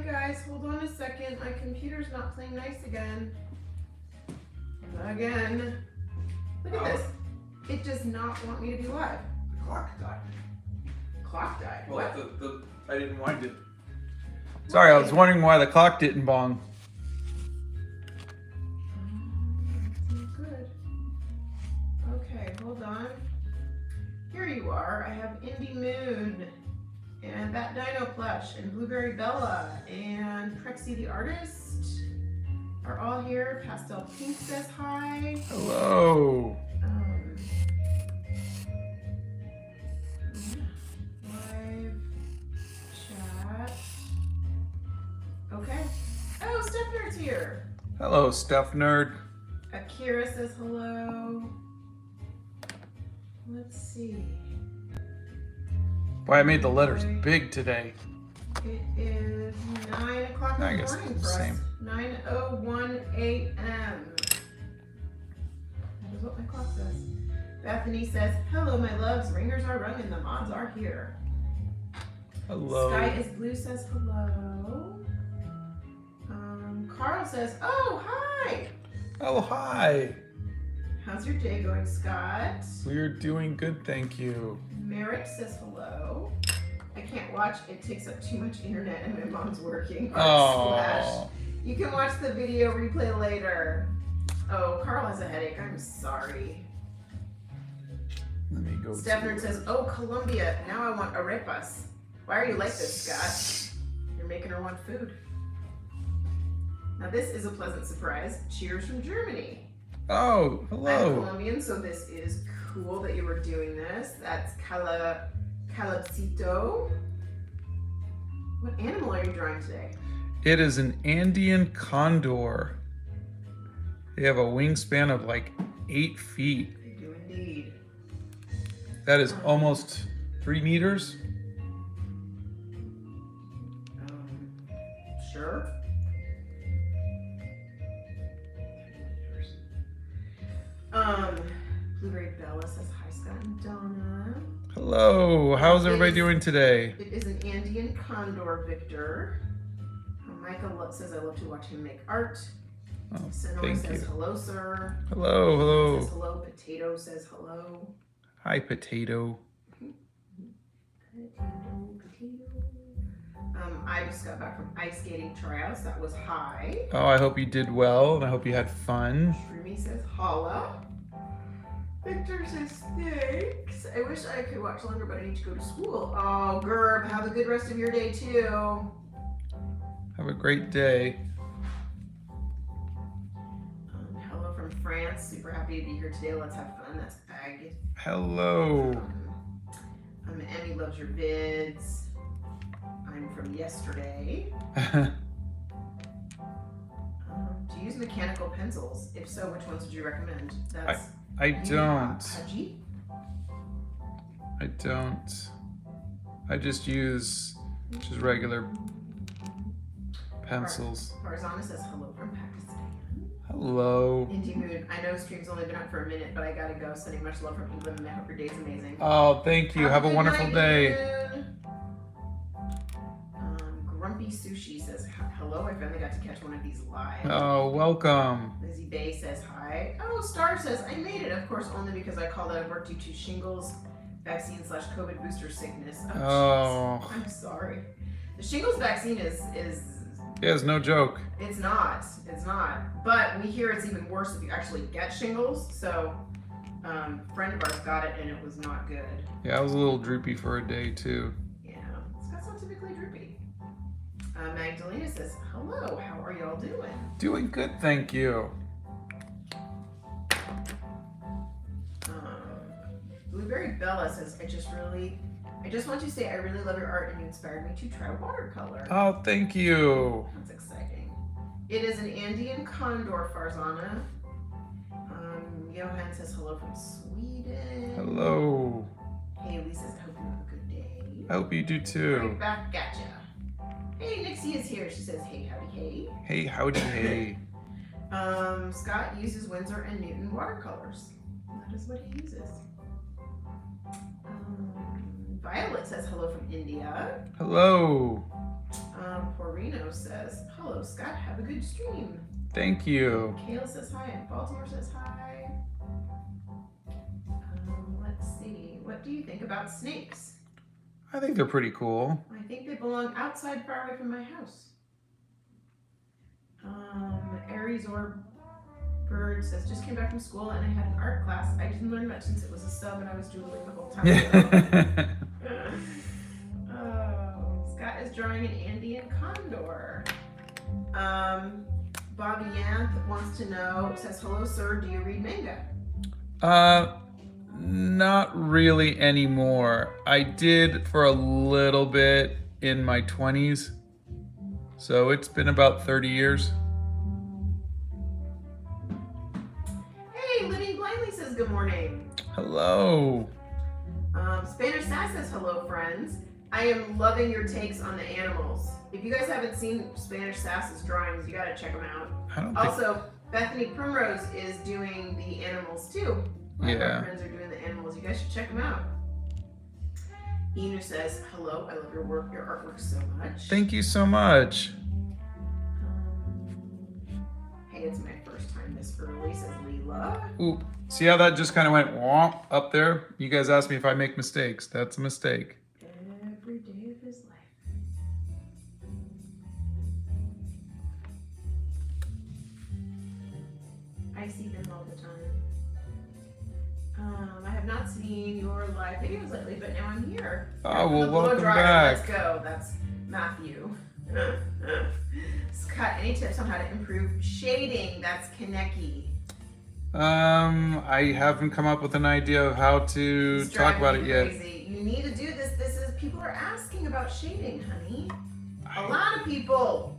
guys, hold on a second. My computer's not playing nice again. Again. Look at this. It does not want me to be live. The clock died. Clock died. Well, What? I didn't wind it. Sorry, I was wondering why the clock didn't bong. Good. Okay, hold on. Here you are. I have Indie Moon and that Dino Plush and Blueberry Bella and Prexy the Artist are all here. Pastel Pink says hi. Hello. Live chat. Okay. Oh, Steph Nerd's here. Hello, Steph Nerd. Akira says hello. Let's see. Boy, I made the letters big today. It is 9 o'clock in the morning for us. 9:01 a.m. That is what my clock says. Bethany says, hello, my loves. Ringers are rung and the mods are here. Hello. Sky is Blue says hello. Carl says, oh, hi. Oh, hi. How's your day going, Scott? We're doing good, thank you. Merrick says hello. I can't watch. It takes up too much internet and my mom's working. Oh. You can watch the video replay later. Oh, Carl has a headache. I'm sorry. Let me go. Stefner says, oh, Colombia. Now I want arepas. Why are you like this, Scott? You're making her want food. Now this is a pleasant surprise. Cheers from Germany. Oh, I'm hello. Colombian, so this is cool that you were doing this. That's Calabcito. What animal are you drawing today? It is an Andean condor. They have a wingspan of like 8 feet. They do indeed. That is almost 3 meters. Sure. Blueberry Bella says hi, Scott and Donna. Hello, how's everybody doing today? It is an Andean condor, Victor. Michael says I love to watch him make art. Oh, Senor thank says you. hello, sir. Hello, hello. Says hello. Potato says hello. Hi, potato. I just got back from ice skating tryouts. That was high. Oh, I hope you did well, and I hope you had fun. Shroomy says holla. Victor says thanks. I wish I could watch longer, but I need to go to school. Oh, Gerb, have a good rest of your day too. Have a great day. Hello from France. Super happy to be here today. Let's have fun. That's Ag. Hello. Emmy loves your vids. I'm from yesterday. Do you use mechanical pencils? If so, which ones would you recommend? That's I don't. Haji? I don't. I just use just regular pencils. Farzana says hello from Pakistan. Hello. Indie Moon. I know stream's only been up for a minute, but I gotta go. Sending much love from England, and I hope your day's amazing. Oh, thank you. Have a good wonderful night, day. Moon. Grumpy Sushi says hello. I finally got to catch one of these live. Oh, welcome. Lizzie Bay says hi. Oh, Star says I made it. Of course, only because I called out of work due to shingles vaccine/COVID booster sickness. Oh. I'm sorry. The shingles vaccine is Yeah, it's no joke. it's not. But we hear it's even worse if you actually get shingles. So, a friend of ours got it and it was not good. Yeah, I was a little droopy for a day too. Yeah, Scott's not typically droopy. Magdalena says hello. How are y'all doing? Doing good, thank you. Blueberry Bella says I just want to say I really love your art and you inspired me to try watercolor. Oh, thank you. That's exciting. It is an Andean condor, Farzana. Johan says hello from Sweden. Hello. Haley says I hope you have a good day. I hope you do too. Right back at ya. Hey, Nixie is here. She says hey, howdy, hey. Hey, howdy, hey. Scott uses Winsor and Newton watercolors. That is what he uses. Violet says hello from India. Hello. Poor Reno says, hello, Scott. Have a good stream. Thank you. Kayla says hi, and Baltimore says hi. Let's see. What do you think about snakes? I think they're pretty cool. I think they belong outside, far away from my house. Aries or Bird says, just came back from school and I had an art class. I didn't learn much since it was a sub and I was doodling the whole time. Scott is drawing an Andean condor. Bobby Yanth wants to know, says, hello, sir, do you read manga? Not really anymore. I did for a little bit in my 20s. So it's been about 30 years. Hey, Living Blindly says good morning. Hello. Spanish Sass says hello, friends. I am loving your takes on the animals. If you guys haven't seen Spanish Sass's drawings, you gotta check them out. Also, Bethany Primrose is doing the animals too. My friends are doing the animals. You guys should check them out. Enu says, hello, I love your work, your artwork so much. Thank you so much. Hey, it's my first time this early, says Leela. Ooh, see how that just kind of went womp up there? You guys asked me if I make mistakes. That's a mistake. Every day of his life. I see them all the time. I have not seen your live videos lately, but now I'm here. Oh, well, welcome back. Let's go. That's Matthew. Scott, any tips on how to improve shading? That's Kaneki. I haven't come up with an idea of how to talk about it yet. Crazy. You need to do this. People are asking about shading, honey. A lot of people.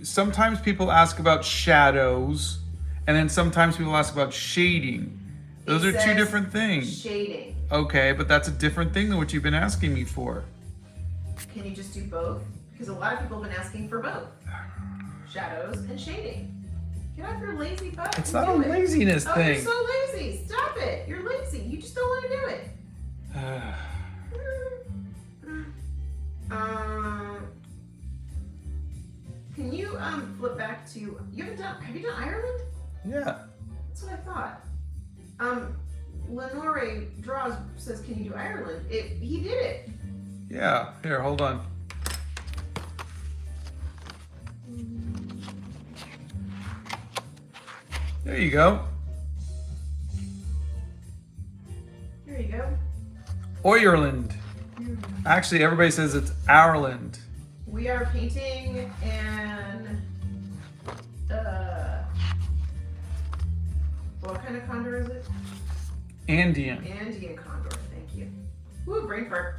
Sometimes people ask about shadows, and then sometimes people ask about shading. Those are two different things. Shading. Okay, but that's a different thing than what you've been asking me for. Can you just do both? Because a lot of people have been asking for both. Shadows and shading. Get off your lazy butt. It's not a laziness thing. Oh, you're so lazy. Stop it. You're lazy. You just don't want to do it. Can you flip back to, have you done Ireland? Yeah. That's what I thought. Lenore Draws says, can you do Ireland? He did it. Yeah, here, hold on. There you go. There you go. Ireland. Actually, everybody says it's Ireland. We are painting an, what kind of condor is it? Andean. Andean condor, thank you. Ooh, brain fart.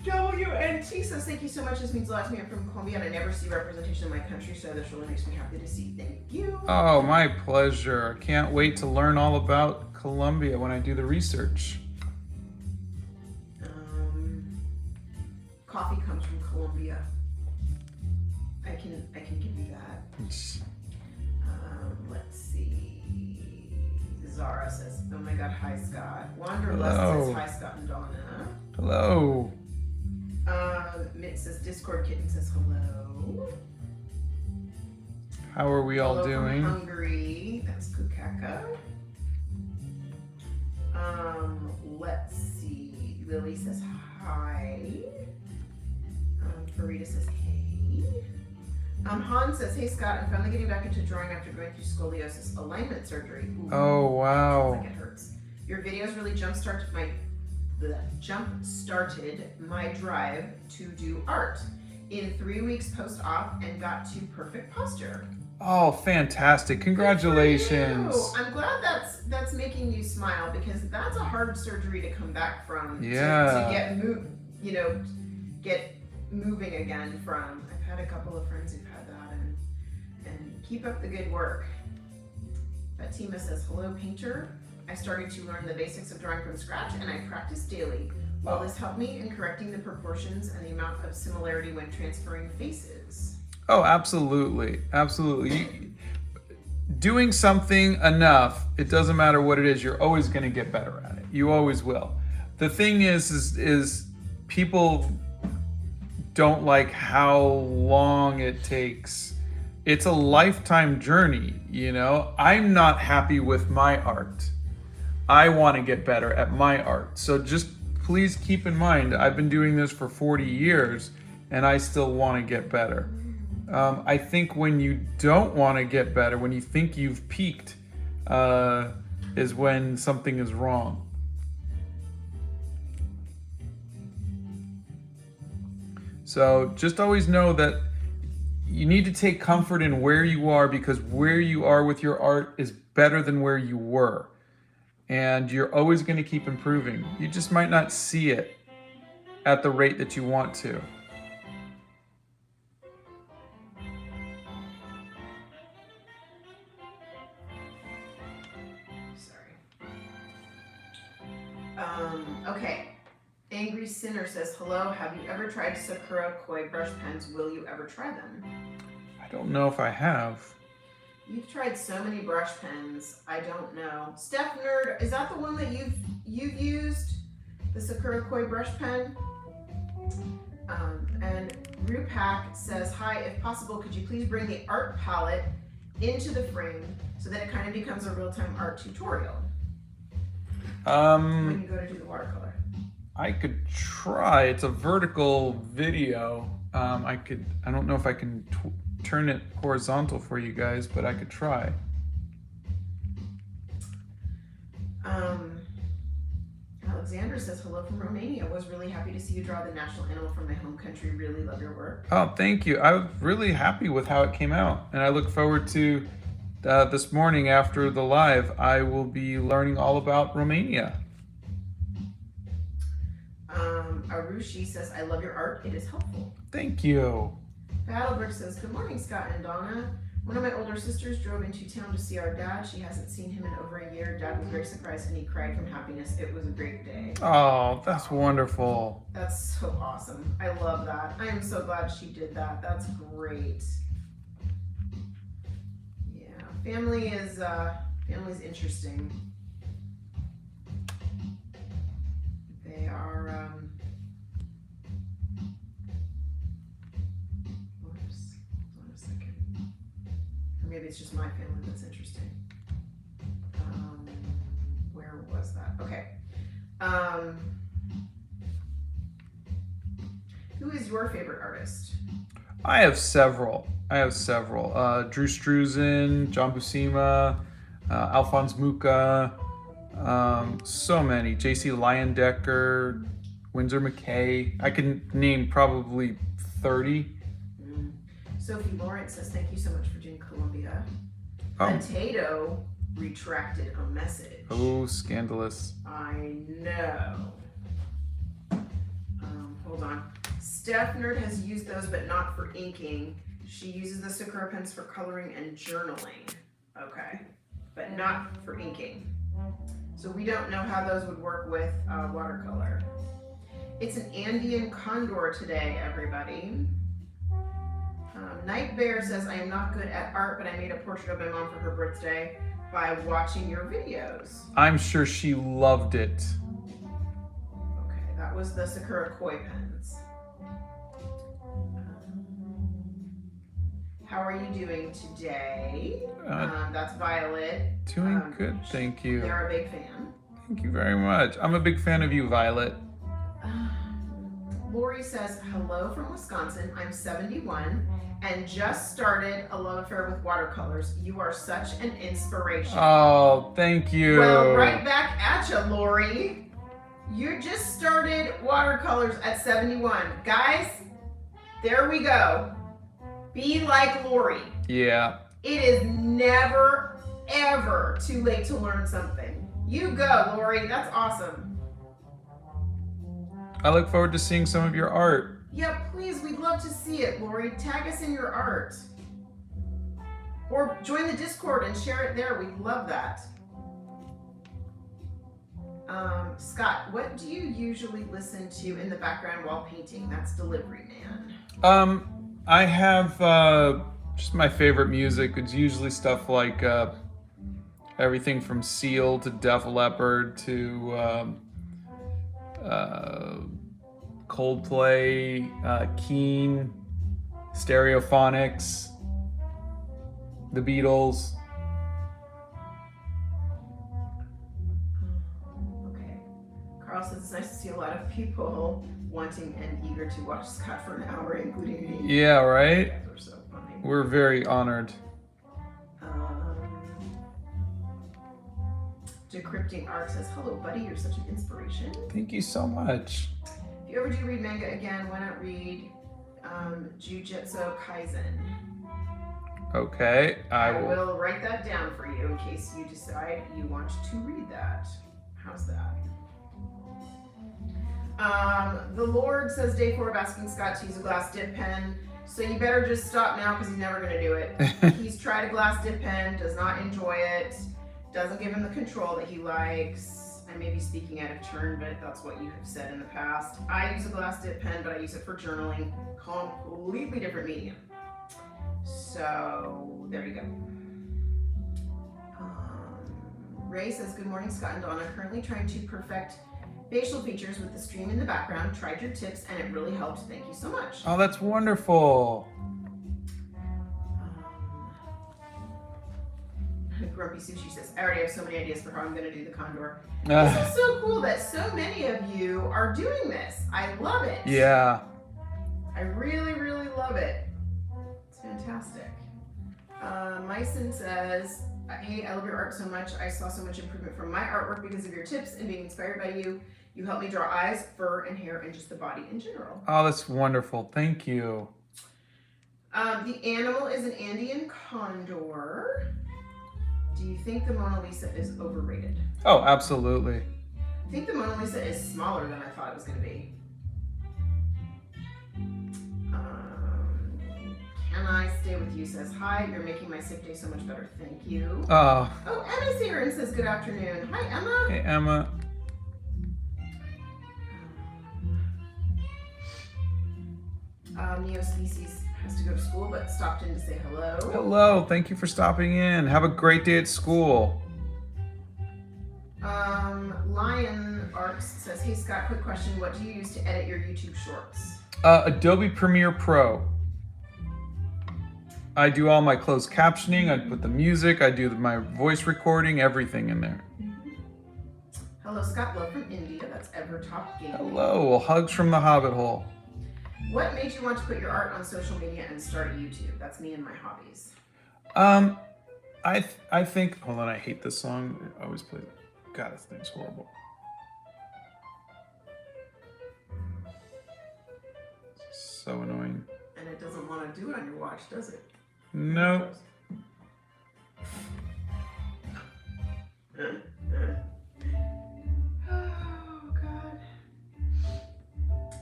WNT says, thank you so much. This means a lot to me. I'm from Colombia and I never see representation of my country, so this really makes me happy to see. Thank you. Oh, my pleasure. Can't wait to learn all about Colombia when I do the research. Coffee comes from Colombia. I can give you that. Let's see. Zara says, oh my god, hi Scott. Wanderlust says, hi Scott and Donna. Hello. Mitt says, Discord Kitten says hello. How are we all doing? From Hungary. That's Kukaka. Let's see. Lily says hi. Farida says hey. Han says, hey Scott, I'm finally getting back into drawing after going through scoliosis alignment surgery. Ooh, oh wow. Sounds like it hurts. Your videos really jump-started my drive to do art in 3 weeks post-op and got to perfect posture. Oh, fantastic. Congratulations. I'm glad that's making you smile because that's a hard surgery to come back from. Yeah. To get moving again from. I've had a couple of friends who've had that and keep up the good work. Fatima says, hello painter. I started to learn the basics of drawing from scratch and I practice daily. Will this help me in correcting the proportions and the amount of similarity when transferring faces? Oh, absolutely. Absolutely. Doing something enough, it doesn't matter what it is, you're always going to get better at it. You always will. The thing is people don't like how long it takes. It's a lifetime journey, you know? I'm not happy with my art. I want to get better at my art. So just please keep in mind, I've been doing this for 40 years and I still want to get better. I think when you don't want to get better, when you think you've peaked, is when something is wrong. So just always know that you need to take comfort in where you are, because where you are with your art is better than where you were. And you're always going to keep improving. You just might not see it at the rate that you want to. Okay. Angry Sinner says, hello, have you ever tried Sakura Koi brush pens? Will you ever try them? I don't know if I have. You've tried so many brush pens. I don't know. Steph Nerd, is that the one that you've used? The Sakura Koi brush pen? And Rupak says, hi, if possible, could you please bring the art palette into the frame so that it kind of becomes a real-time art tutorial? When you go to do the watercolor. I could try. It's a vertical video. I don't know if I can turn it horizontal for you guys, but I could try. Alexander says, hello from Romania. Was really happy to see you draw the national animal from my home country. Really love your work. Oh, thank you. I was really happy with how it came out, and I look forward to this morning after the live. I will be learning all about Romania. Arushi says, I love your art. It is helpful. Thank you. Battleberg says, good morning, Scott and Donna. One of my older sisters drove into town to see our dad. She hasn't seen him in over a year. Dad was very surprised and he cried from happiness. It was a great day. Oh, that's wonderful. That's so awesome. I love that. I am so glad she did that. That's great. Yeah, family's interesting. They are, whoops, hold on a second. Or maybe it's just my family that's interesting. Where was that? Okay. Who is your favorite artist? I have several. Drew Struzan, John Buscema, Alphonse Mucha, so many. J.C. Leyendecker, Windsor McKay. I can name probably 30. Sophie Lawrence says, thank you so much for doing Colombia. Oh. Potato retracted a message. Oh, scandalous. I know. Hold on. Steph Nerd has used those, but not for inking. She uses the Sakura pens for coloring and journaling. Okay. But not for inking. So we don't know how those would work with watercolor. It's an Andean condor today, everybody. Night Bear says, I am not good at art, but I made a portrait of my mom for her birthday by watching your videos. I'm sure she loved it. Okay, that was the Sakura Koi pens. How are you doing today? That's Violet. Doing good, thank you. They're a big fan. Thank you very much. I'm a big fan of you, Violet. Lori says, hello from Wisconsin. I'm 71 and just started a love affair with watercolors. You are such an inspiration. Oh, thank you. Well, right back at you, Lori. You just started watercolors at 71. Guys, there we go. Be like Lori. Yeah. It is never, ever too late to learn something. You go, Lori. That's awesome. I look forward to seeing some of your art. Yeah, please. We'd love to see it, Lori. Tag us in your art. Or join the Discord and share it there. We'd love that. Scott, what do you usually listen to in the background while painting? That's Delivery Man. I have just my favorite music. It's usually stuff like everything from Seal to Def Leppard to Coldplay, Keen, Stereophonics, the Beatles. Okay. Carl says it's nice to see a lot of people wanting and eager to watch Scott for an hour, including me. Yeah, right? We're so funny. We're very honored. Decrypting Art says, hello, buddy, you're such an inspiration. Thank you so much. If you ever do read manga again, why not read Jujutsu Kaisen? Okay, I will write that down for you in case you decide you want to read that. How's that? The Lord says day 4 of asking Scott to use a glass dip pen. So you better just stop now because he's never going to do it. He's tried a glass dip pen, does not enjoy it, doesn't give him the control that he likes. I may be speaking out of turn, but that's what you have said in the past. I use a glass dip pen, but I use it for journaling. Completely different medium. So there you go. Ray says, good morning, Scott and Donna. Currently trying to perfect facial features with the stream in the background. Tried your tips and it really helped. Thank you so much. Oh, that's wonderful. Grumpy Sushi says, I already have so many ideas for how I'm going to do the condor. This is so cool that so many of you are doing this. I love it. Yeah. I really, really love it. It's fantastic. Myson says, hey, I love your art so much. I saw so much improvement from my artwork because of your tips and being inspired by you. You helped me draw eyes, fur, and hair, and just the body in general. Oh, that's wonderful. Thank you. The animal is an Andean condor. Do you think the Mona Lisa is overrated? Oh, absolutely. I think the Mona Lisa is smaller than I thought it was going to be. Can I stay with you? Says, hi, you're making my sick day so much better. Thank you. Oh, Emma's here and says, good afternoon. Hi, Emma. hey, Emma. Neo Species has to go to school, but stopped in to say hello. Hello, thank you for stopping in. Have a great day at school. Lion Arcs says, hey Scott, quick question. What do you use to edit your YouTube shorts? Adobe Premiere Pro. I do all my closed captioning, I put the music, I do my voice recording, everything in there. Hello, Scott, love from India. That's Evertop Gaming. Hello, well, hugs from the Hobbit hole. What made you want to put your art on social media and start YouTube? That's me and my hobbies. I think, hold on, I hate this song. I always play it. God, this thing's horrible. It's so annoying. And it doesn't want to do it on your watch, does it? No. Oh, God.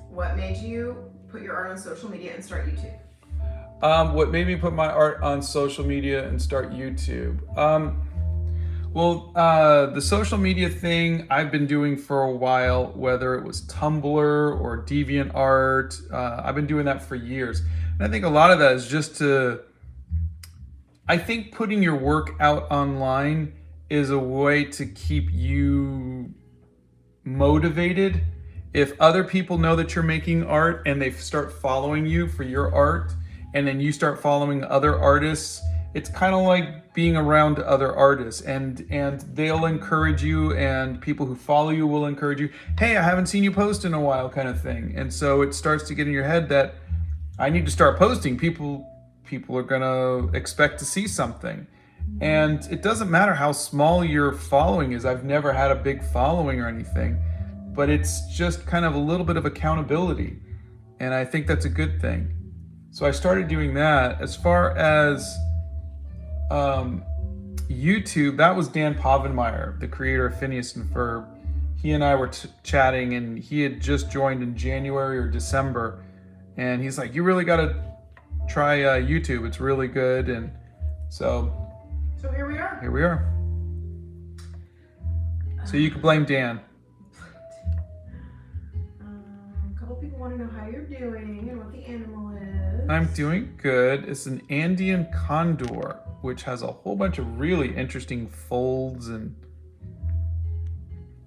What made you put your art on social media and start YouTube? What made me put my art on social media and start YouTube? The social media thing I've been doing for a while, whether it was Tumblr or DeviantArt, I've been doing that for years. And I think a lot of that is just I think putting your work out online is a way to keep you motivated. If other people know that you're making art and they start following you for your art, and then you start following other artists, it's kind of like being around other artists, and they'll encourage you, and people who follow you will encourage you. Hey, I haven't seen you post in a while, kind of thing. And so it starts to get in your head that I need to start posting. People are gonna expect to see something. And it doesn't matter how small your following is. I've never had a big following or anything, but it's just kind of a little bit of accountability. And I think that's a good thing. So I started doing that. As far as YouTube, that was Dan Povenmire, the creator of Phineas and Ferb. He and I were chatting, and he had just joined in January or December. And he's like, you really got to try YouTube. It's really good. And so here we are. Here we are. So you can blame Dan. A couple people want to know how you're doing and what the animal is. I'm doing good. It's an Andean condor, which has a whole bunch of really interesting folds and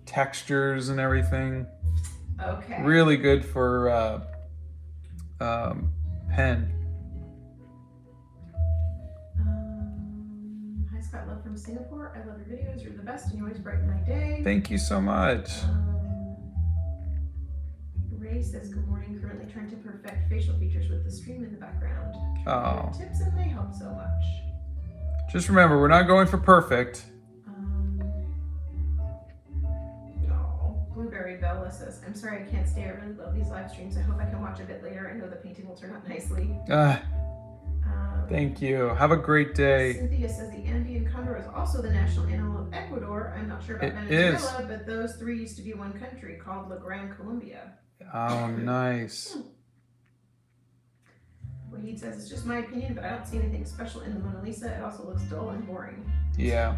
textures and everything. Okay. Really good for pen. Hi Scott, love from Singapore. I love your videos. You're the best and you always brighten my day. Thank you so much. Ray says, good morning. Currently trying to perfect facial features with the stream in the background. Oh. Tips and they help so much. Just remember, we're not going for perfect. No. Blueberry Bella says, I'm sorry I can't stay. I really love these live streams. I hope I can watch a bit later. I know the painting will turn out nicely. Thank you. Have a great day. Cynthia says the Andean condor is also the national animal of Ecuador. I'm not sure about Venezuela, but those three used to be one country called La Gran Colombia. Oh, nice. Wahid says, it's just my opinion, but I don't see anything special in the Mona Lisa. It also looks dull and boring. Yeah.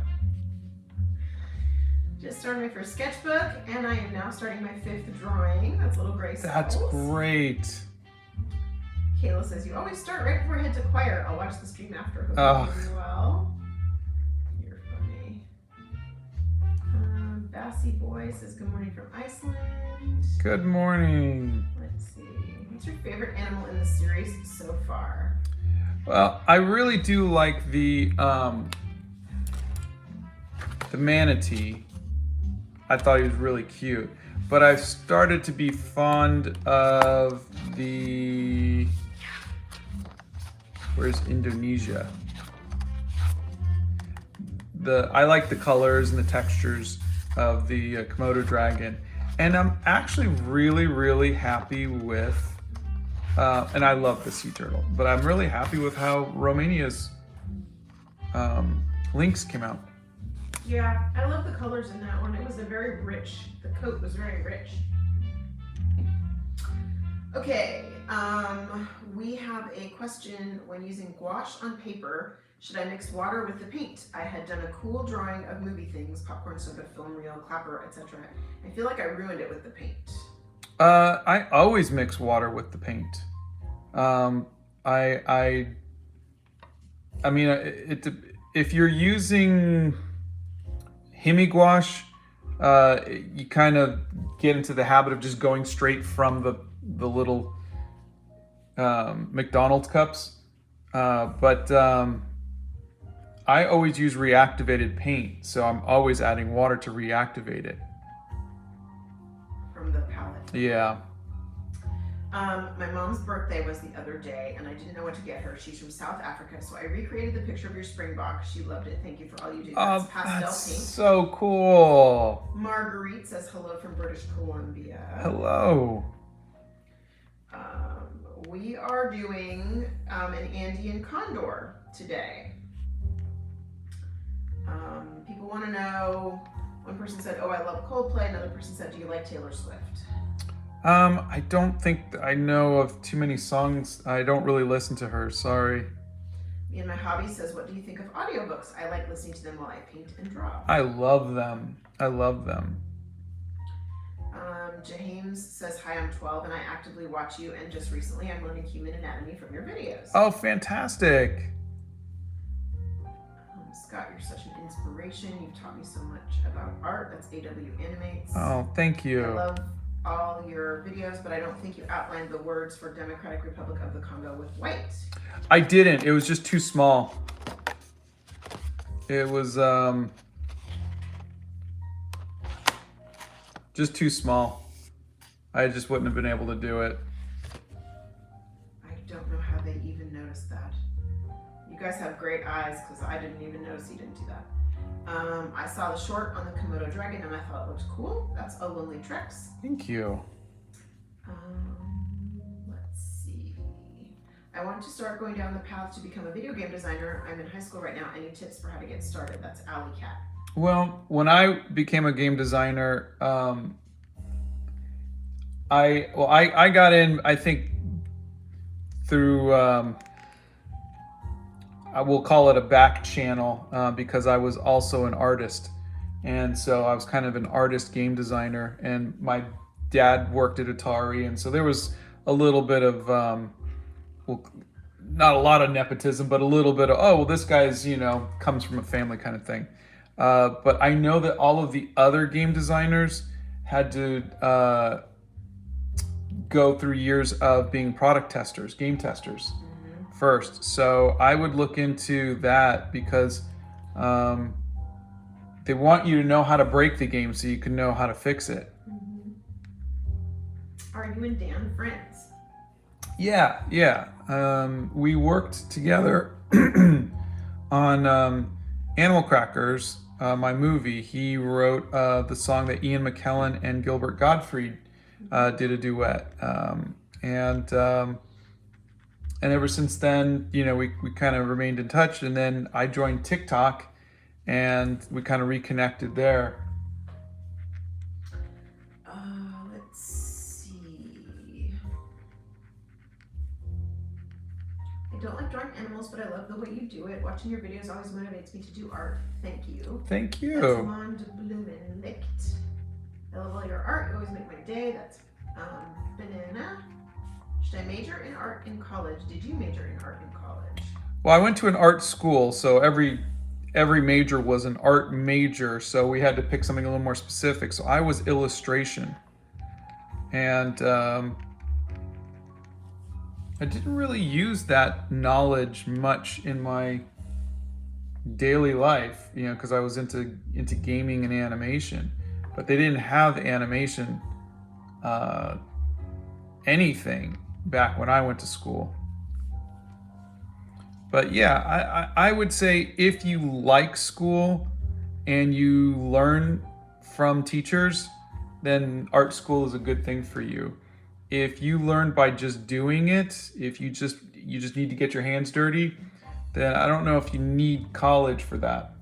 Just started my first sketchbook, and I am now starting my 5th drawing. That's little Grace. That's great. Kayla says, you always start right before I head to choir. I'll watch the stream after. Hope you're doing well. You're funny. Bassy Boy says, good morning from Iceland. Good morning. Let's see. What's your favorite animal in the series so far? Well, I really do like the manatee. I thought he was really cute. But I've started to be fond of the... Where's Indonesia? I like the colors and the textures of the Komodo dragon. And I'm actually really, really happy with, and I love the sea turtle, but I'm really happy with how Romania's lynx came out. Yeah, I love the colors in that one. It was a very rich, the coat was very rich. Okay, we have a question. When using gouache on paper, should I mix water with the paint? I had done a cool drawing of movie things, popcorn, soda, film reel, clapper, etc. I feel like I ruined it with the paint. I always mix water with the paint. I mean, if you're using Himi gouache, you kind of get into the habit of just going straight from the little McDonald's cups. But I always use reactivated paint, so I'm always adding water to reactivate it. From the palette. Yeah. My mom's birthday was the other day, and I didn't know what to get her. She's from South Africa, so I recreated the picture of your springbok. She loved it. Thank you for all you do. That's pastel that's pink. So cool. Marguerite says hello from British Columbia. Hello. We are doing an Andean condor today. People want to know, one person said, oh, I love Coldplay. Another person said, do you like Taylor Swift? I don't think I know of too many songs. I don't really listen to her, sorry. Me and my hobby says, what do you think of audiobooks? I like listening to them while I paint and draw. I love them. I love them. James says, hi, I'm 12 and I actively watch you, and just recently I'm learning human anatomy from your videos. Oh, fantastic. Scott, you're such an inspiration. You've taught me so much about art. That's AW Animates. Oh, thank you. I love all your videos, but I don't think you outlined the words for Democratic Republic of the Congo with white. I didn't. It was just too small. It was just too small. I just wouldn't have been able to do it. I don't know how they even noticed that. You guys have great eyes, because I didn't even notice you didn't do that. I saw the short on the Komodo dragon and I thought it looked cool. That's a Lonely Trex. Thank you. Let's see. I want to start going down the path to become a video game designer. I'm in high school right now. Any tips for how to get started? That's Alley Cat. Well, when I became a game designer, I got in, I think, through I will call it a back channel, because I was also an artist, and so I was kind of an artist game designer, and my dad worked at Atari, and so there was a little bit of well, not a lot of nepotism, but a little bit of, oh, well, this guy's, comes from a family kind of thing. But I know that all of the other game designers had to go through years of being product testers, game testers first. So I would look into that because they want you to know how to break the game so you can know how to fix it. Are you and Dan friends? Yeah. We worked together on Animal Crackers, my movie. He wrote the song that Ian McKellen and Gilbert Gottfried did a duet. And ever since then, we kind of remained in touch. And then I joined TikTok and we kind of reconnected there. Let's see. I don't like drawing animals, but I love the way you do it. Watching your videos always motivates me to do art. Thank you. Thank you. That's Mond Blumenlicht. I love all your art. You always make my day. That's Banana. Should I major in art in college? Did you major in art in college? Well, I went to an art school, so every major was an art major, so we had to pick something a little more specific. So I was illustration. And I didn't really use that knowledge much in my daily life, because I was into gaming and animation. But they didn't have animation anything back when I went to school. But yeah, I would say if you like school and you learn from teachers, then art school is a good thing for you. If you learn by just doing it, if you just need to get your hands dirty, then I don't know if you need college for that.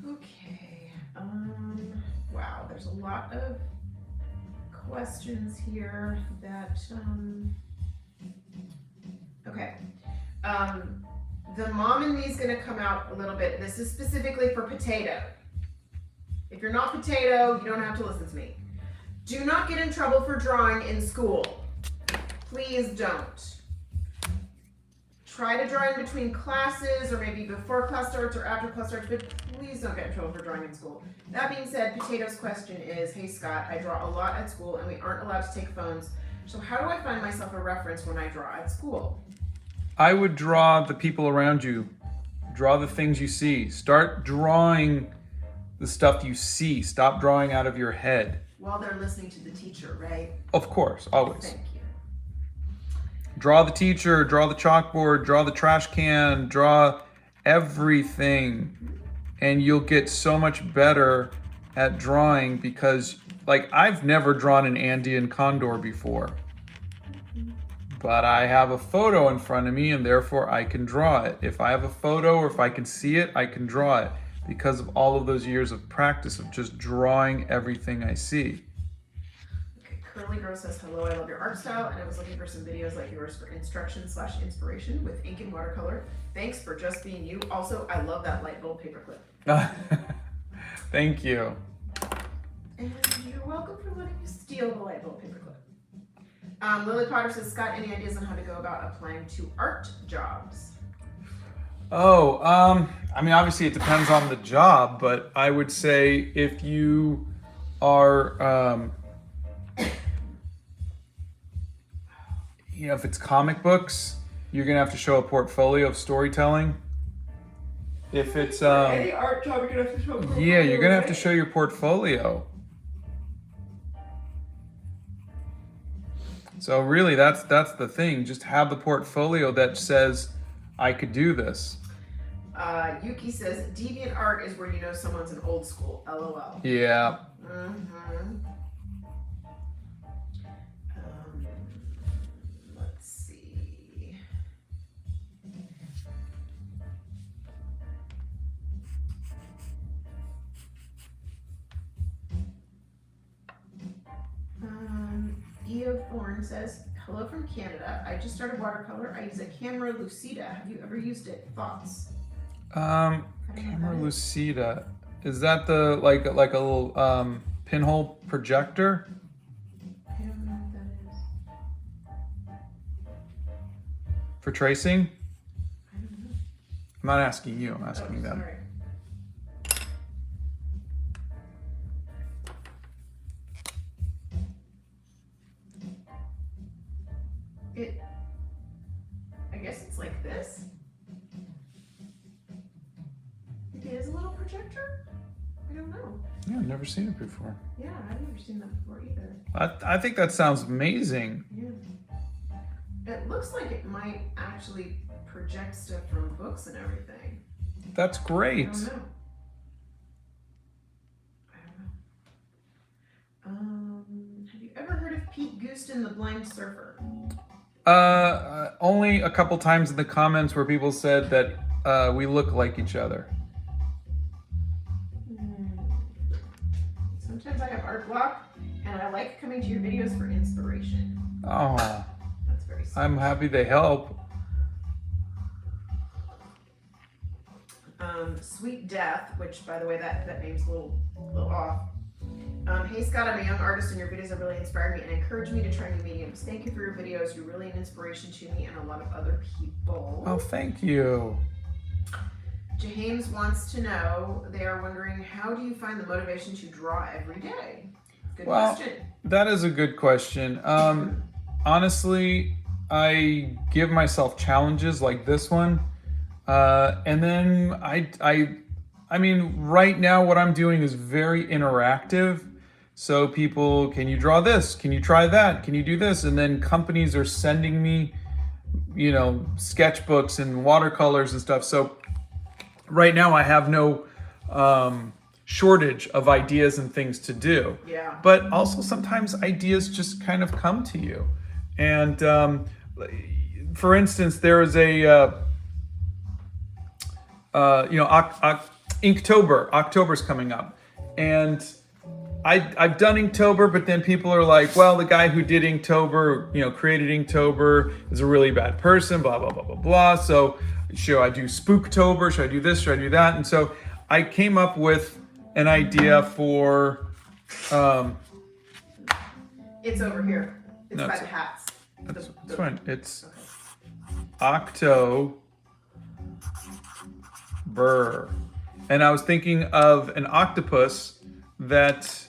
Okay. Wow, there's a lot of questions here that okay. The mom in me is going to come out a little bit. This is specifically for potato. If you're not potato, you don't have to listen to me. Do not get in trouble for drawing in school. Please don't. Try to draw in between classes or maybe before class starts or after class starts, but please don't get in trouble for drawing in school. That being said, Potato's question is, hey Scott, I draw a lot at school and we aren't allowed to take phones. So how do I find myself a reference when I draw at school? I would draw the people around you. Draw the things you see. Start drawing the stuff you see. Stop drawing out of your head. While they're listening to the teacher, right? Of course, always. Thank you. Draw the teacher, draw the chalkboard, draw the trash can, draw everything. And you'll get so much better at drawing because, I've never drawn an Andean condor before. But I have a photo in front of me and therefore I can draw it. If I have a photo or if I can see it, I can draw it because of all of those years of practice of just drawing everything I see. Okay, Curly Girl says, hello, I love your art style and I was looking for some videos like yours for instruction/inspiration with ink and watercolor. Thanks for just being you. Also, I love that light bulb paperclip. Thank you. And you're welcome for letting me steal the light bulb paperclip. Lily Potter says, Scott, any ideas on how to go about applying to art jobs? Oh, obviously it depends on the job, but I would say if you are, if it's comic books, you're gonna have to show a portfolio of storytelling. If it's, any art job, you're gonna have to show a portfolio. Yeah, you're gonna have to show your portfolio. So really, that's the thing. Just have the portfolio that says, I could do this. Yuki says, deviant art is where you know someone's an old school. LOL. Yeah. Let's see. Eo Thorne says, hello from Canada. I just started watercolor. I use a camera Lucida. Have you ever used it? Thoughts? Camera Lucida. Is that the like a little pinhole projector? I don't know what that is. For tracing? I don't know. I'm not asking you, I'm asking them. Sorry. I guess it's like this. It is a little projector? I don't know. Yeah, I've never seen it before. Yeah, I've never seen that before either. I think that sounds amazing. Yeah. It looks like it might actually project stuff from books and everything. That's great. I don't know. Have you ever heard of Pete Gooston, the Blind Surfer? Only a couple times in the comments where people said that we look like each other. Sometimes I have art block, and I like coming to your videos for inspiration. Oh, That's very sweet. I'm happy they help. Sweet Death, which, by the way, that name's a little off. Hey Scott, I'm a young artist and your videos have really inspired me and encouraged me to try new mediums. Thank you for your videos. You're really an inspiration to me and a lot of other people. Oh, thank you. James wants to know, they are wondering, how do you find the motivation to draw every day? Good question. That is a good question. Honestly, I give myself challenges like this one. And then I mean, right now what I'm doing is very interactive. So people, can you draw this? Can you try that? Can you do this? And then companies are sending me, you know, sketchbooks and watercolors and stuff. So right now I have no shortage of ideas and things to do. Yeah. But also sometimes ideas just kind of come to you. And for instance, there is a, Inktober. October's coming up. And I've done Inktober, but then people are like, well, the guy who did Inktober, you know, created Inktober is a really bad person, blah, blah, blah, blah, blah. So should I do Spooktober? Should I do this? Should I do that? And so I came up with an idea for... it's over here. It's No, by the hats. That's fine. It's Octobur. And I was thinking of an octopus that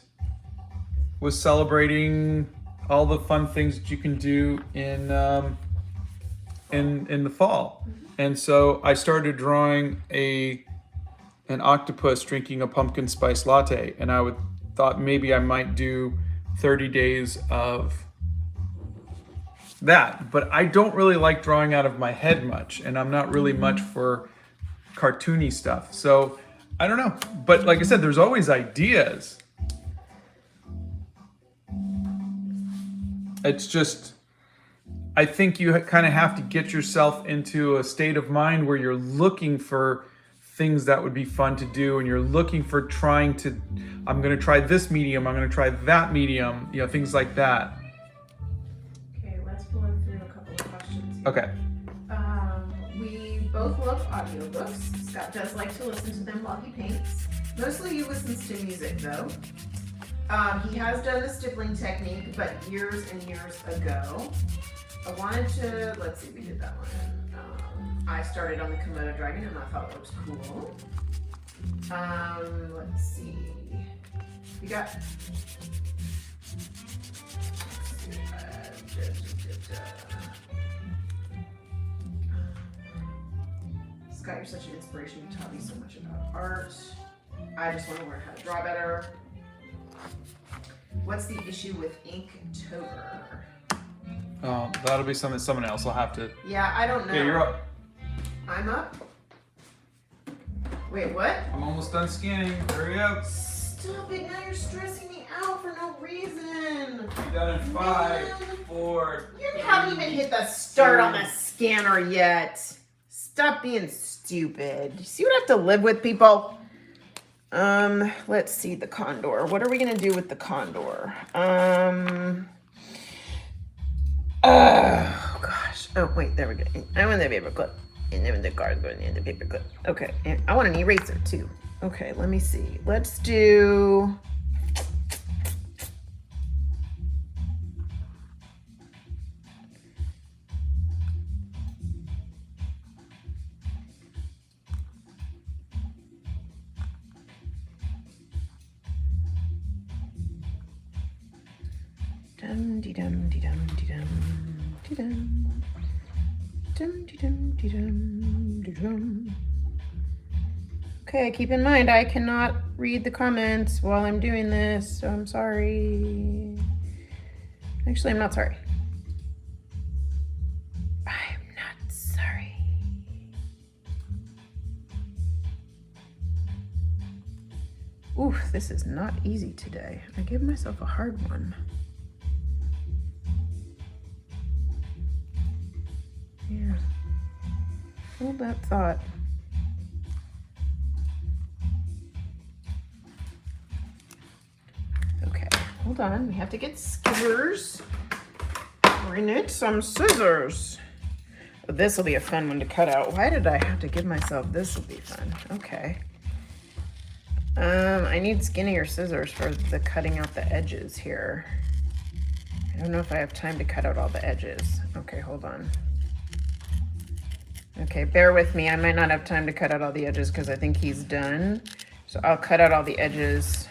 was celebrating all the fun things that you can do in the fall. And so I started drawing an octopus drinking a pumpkin spice latte, and I thought maybe I might do 30 days of that. But I don't really like drawing out of my head much, and I'm not really much for cartoony stuff. So I don't know. But like I said, there's always ideas. It's just, I think you kind of have to get yourself into a state of mind where you're looking for things that would be fun to do, and you're looking for I'm going to try this medium, I'm going to try that medium, you know, things like that. Okay, let's pull in through a couple of questions here. Okay. We both love audiobooks. Scott does like to listen to them while he paints. Mostly he listens to music though. He has done the stippling technique, but years and years ago. I wanted to, let's see, we did that one. I started on the Komodo dragon and I thought it was cool. Let's see. We got, Scott, you're such an inspiration. You taught me so much about art. I just want to learn how to draw better. What's the issue with Inktober? Oh, that'll be something someone else will have to. Yeah, I don't know. Yeah, you're up. I'm up? Wait, what? I'm almost done scanning. Hurry up. Stop it, now you're stressing me out for no reason. Be done in 5, 4. You haven't even hit the start on the scanner yet. Stop being stupid. You see what I have to live with, people? Let's see the condor. What are we gonna do with the condor? Oh gosh. Oh wait, there we go. I want the paper clip. And then the card going in the paper clip. Okay, and I want an eraser too. Okay, let me see. Let's do. Dum de dum de dum de dum Dum, dum, dum, dum, dum. Okay, keep in mind I cannot read the comments while I'm doing this, so I'm sorry. Actually, I'm not sorry. I'm not sorry. Oof, this is not easy today. I gave myself a hard one. Yeah. Hold that thought. Okay, hold on. We have to get scissors. We need some scissors. This will be a fun one to cut out. Why did I have to give myself this will be fun? Okay. I need skinnier scissors for the cutting out the edges here. I don't know if I have time to cut out all the edges. Okay, hold on. Okay, bear with me. I might not have time to cut out all the edges because I think he's done. So I'll cut out all the edges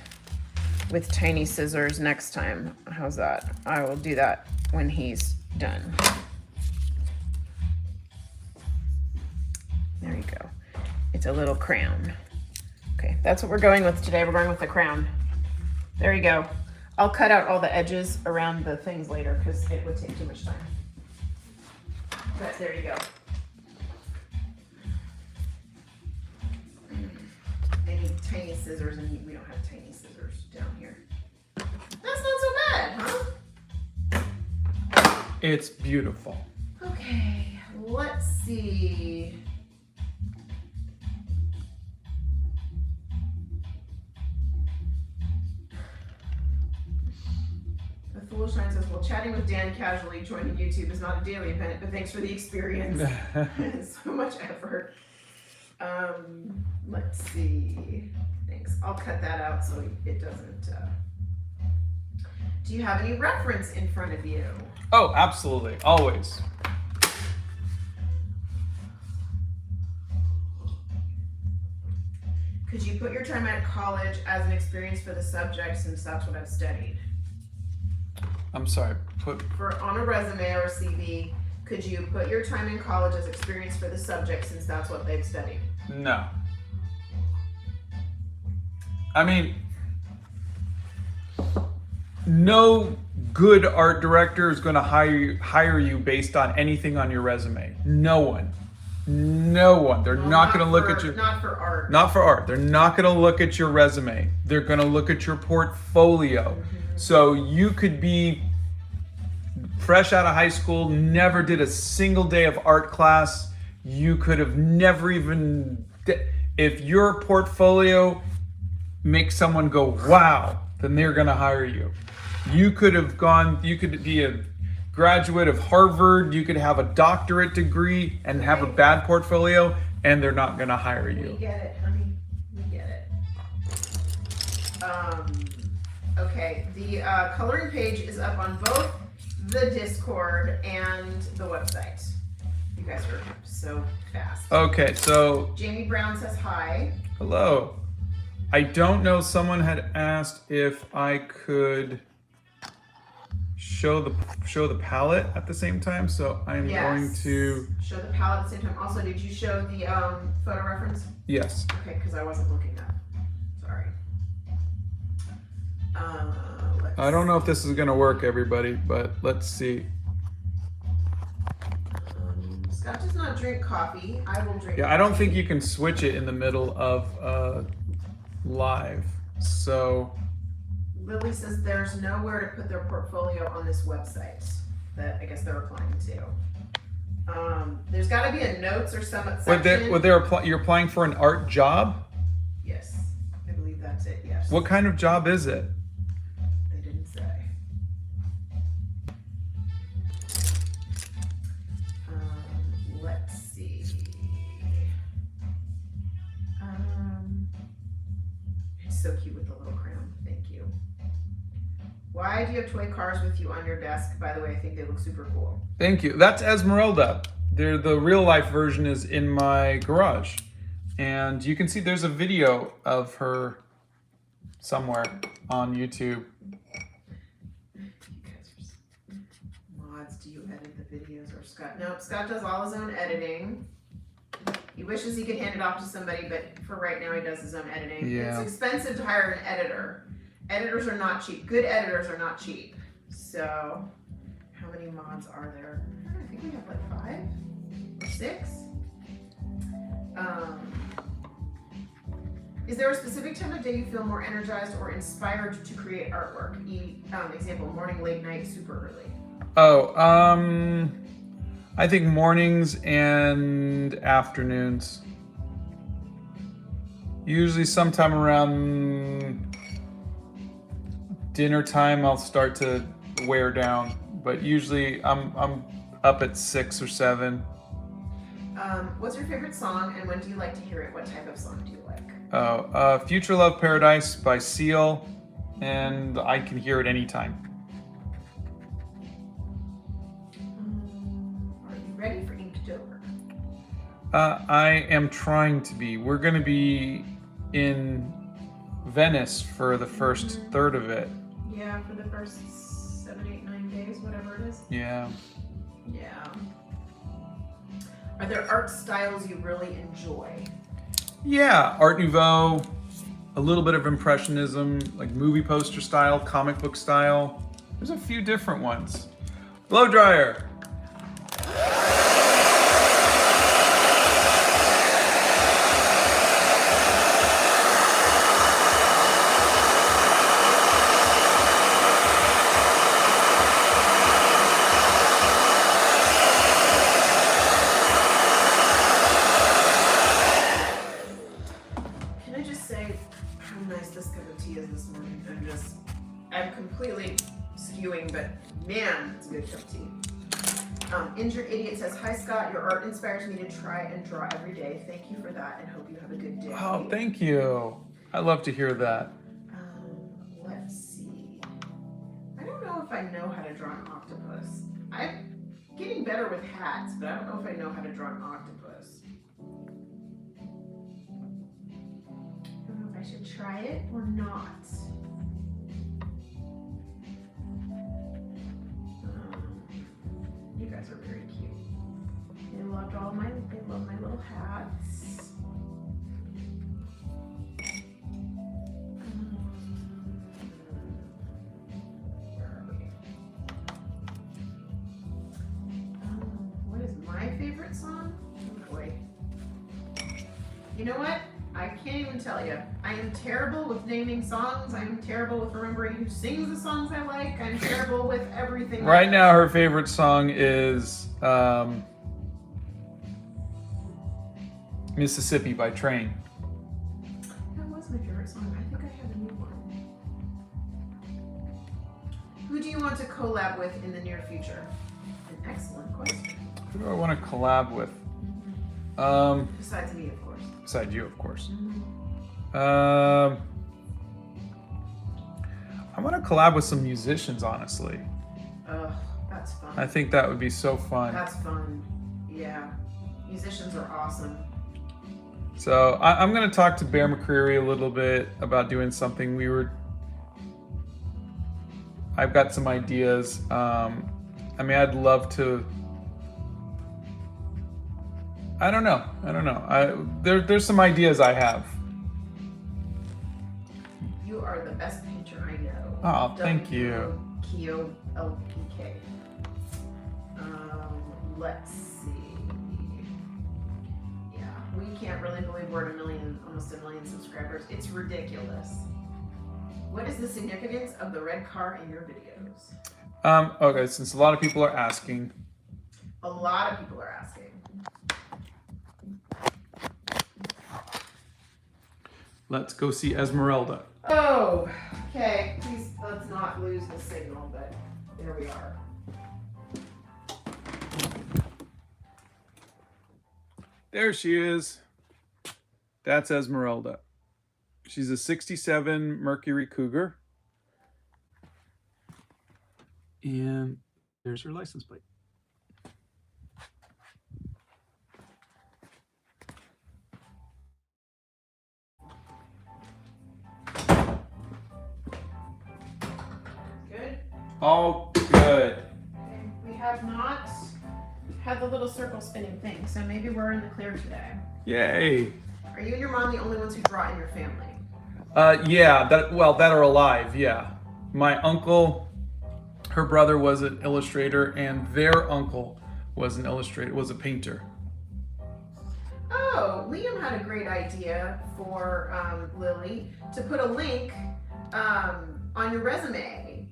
with tiny scissors next time. How's that? I will do that when he's done. There you go. It's a little crown. Okay, that's what we're going with today. We're going with the crown. There you go. I'll cut out all the edges around the things later because it would take too much time. But there you go. I need tiny scissors and we don't have tiny scissors down here. That's not so bad, huh? It's beautiful. Okay, let's see. The Foolish Nine says, well, chatting with Dan casually joining YouTube is not a daily event, but thanks for the experience. It's so much effort. Let's see. Thanks. I'll cut that out so it doesn't. Do you have any reference in front of you? Oh, absolutely. Always. Could you put your time at college as an experience for the subject since that's what I've studied? I'm sorry. On a resume or a CV, could you put your time in college as experience for the subject since that's what they've studied? No. I mean, no good art director is going to hire you based on anything on your resume. No one. No one. They're not going to look at your... Not for art. Not for art. They're not going to look at your resume. They're going to look at your portfolio. Mm-hmm. So you could be fresh out of high school, never did a single day of art class. You could have never even... If your portfolio makes someone go, wow, then they're going to hire you. You could be a graduate of Harvard, you could have a doctorate degree and have a bad portfolio, and they're not going to hire you. We get it, honey. We get it. Okay, the coloring page is up on both the Discord and the website. You guys are so fast. Okay, so... Jamie Brown says hi. Hello. I don't know, someone had asked if I could show the palette at the same time, so I'm going to show the palette at the same time. Also, did you show the photo reference? Yes. Okay, because I wasn't looking up. Sorry. I don't know if this is going to work, everybody, but let's see. Scott does not drink coffee. I will drink. Yeah, I don't think you can switch it in the middle of live. So Lily says there's nowhere to put their portfolio on this website that I guess they're applying to. There's got to be a notes or some section. You're applying for an art job? Yes, I believe that's it. Yes. What kind of job is it? They didn't say. Let's see. It's so cute with the little crown. Thank you. Why do you have toy cars with you on your desk? By the way, I think they look super cool. Thank you. That's Esmeralda. The real life version is in my garage. And you can see there's a video of her somewhere on YouTube. Mods, do you edit the videos or Scott. Nope, Scott does all his own editing. He wishes he could hand it off to somebody, but for right now he does his own editing. Yeah. It's expensive to hire an editor. Editors are not cheap. Good editors are not cheap. So, how many mods are there? I think we have like 5 or 6. Is there a specific time of day you feel more energized or inspired to create artwork? Example, morning, late night, super early. Oh, I think mornings and afternoons. Usually sometime around dinner time I'll start to wear down, but usually I'm up at 6 or 7. What's your favorite song and when do you like to hear it? What type of song do you like? Future Love Paradise by Seal, and I can hear it anytime. Are you ready for Inktober? I am trying to be. We're going to be in Venice for the first third of it. Yeah, for the first 7, 8, 9 days, whatever it is. Yeah. Yeah. Are there art styles you really enjoy? Yeah, Art Nouveau, a little bit of Impressionism, like movie poster style, comic book style. There's a few different ones. Blow dryer. I'm completely skewing, but man, it's a good cup of tea. Injured Idiot says, hi Scott, your art inspires me to try and draw every day. Thank you for that and hope you have a good day. Oh, thank you. I love to hear that. Let's see. I don't know if I know how to draw an octopus. I'm getting better with hats, but I don't know if I know how to draw an octopus. I don't know if I should try it or not. You guys are very cute. They love my little hats. Where are we? What is my favorite song? Oh boy. You know what? I can't even tell you. I am terrible with naming songs. I'm terrible with remembering who sings the songs I like. I'm terrible with everything. Right now, her favorite song is Mississippi by Train. That was my favorite song. I think I have a new one. Who do you want to collab with in the near future? An excellent question. Who do I want to collab with? Besides me, of course. Besides you, of course. I want to collab with some musicians, honestly. That's fun. I think that would be so fun. That's fun. Yeah. Musicians are awesome. So I'm going to talk to Bear McCreary a little bit about doing something. I've got some ideas. I mean, I'd love to. I don't know. There's some ideas I have. You are the best painter I know. Oh, thank you. K-O-L-P-K. Let's see. Yeah, we can't really believe we're at almost a million subscribers. It's ridiculous. What is the significance of the red car in your videos? Okay, since a lot of people are asking. A lot of people are asking. Let's go see Esmeralda. Oh, okay. Please, let's not lose the signal, but there we are. There she is. That's Esmeralda. She's a 67 Mercury Cougar. And there's her license plate. Good? All good. Okay. We have not had the little circle spinning thing, so maybe we're in the clear today. Yay. Are you and your mom the only ones who draw in your family? Yeah, that are alive, yeah. My uncle, her brother was an illustrator, and their uncle was an illustrator, was a painter. Oh, Liam had a great idea for Lily to put a link on your resume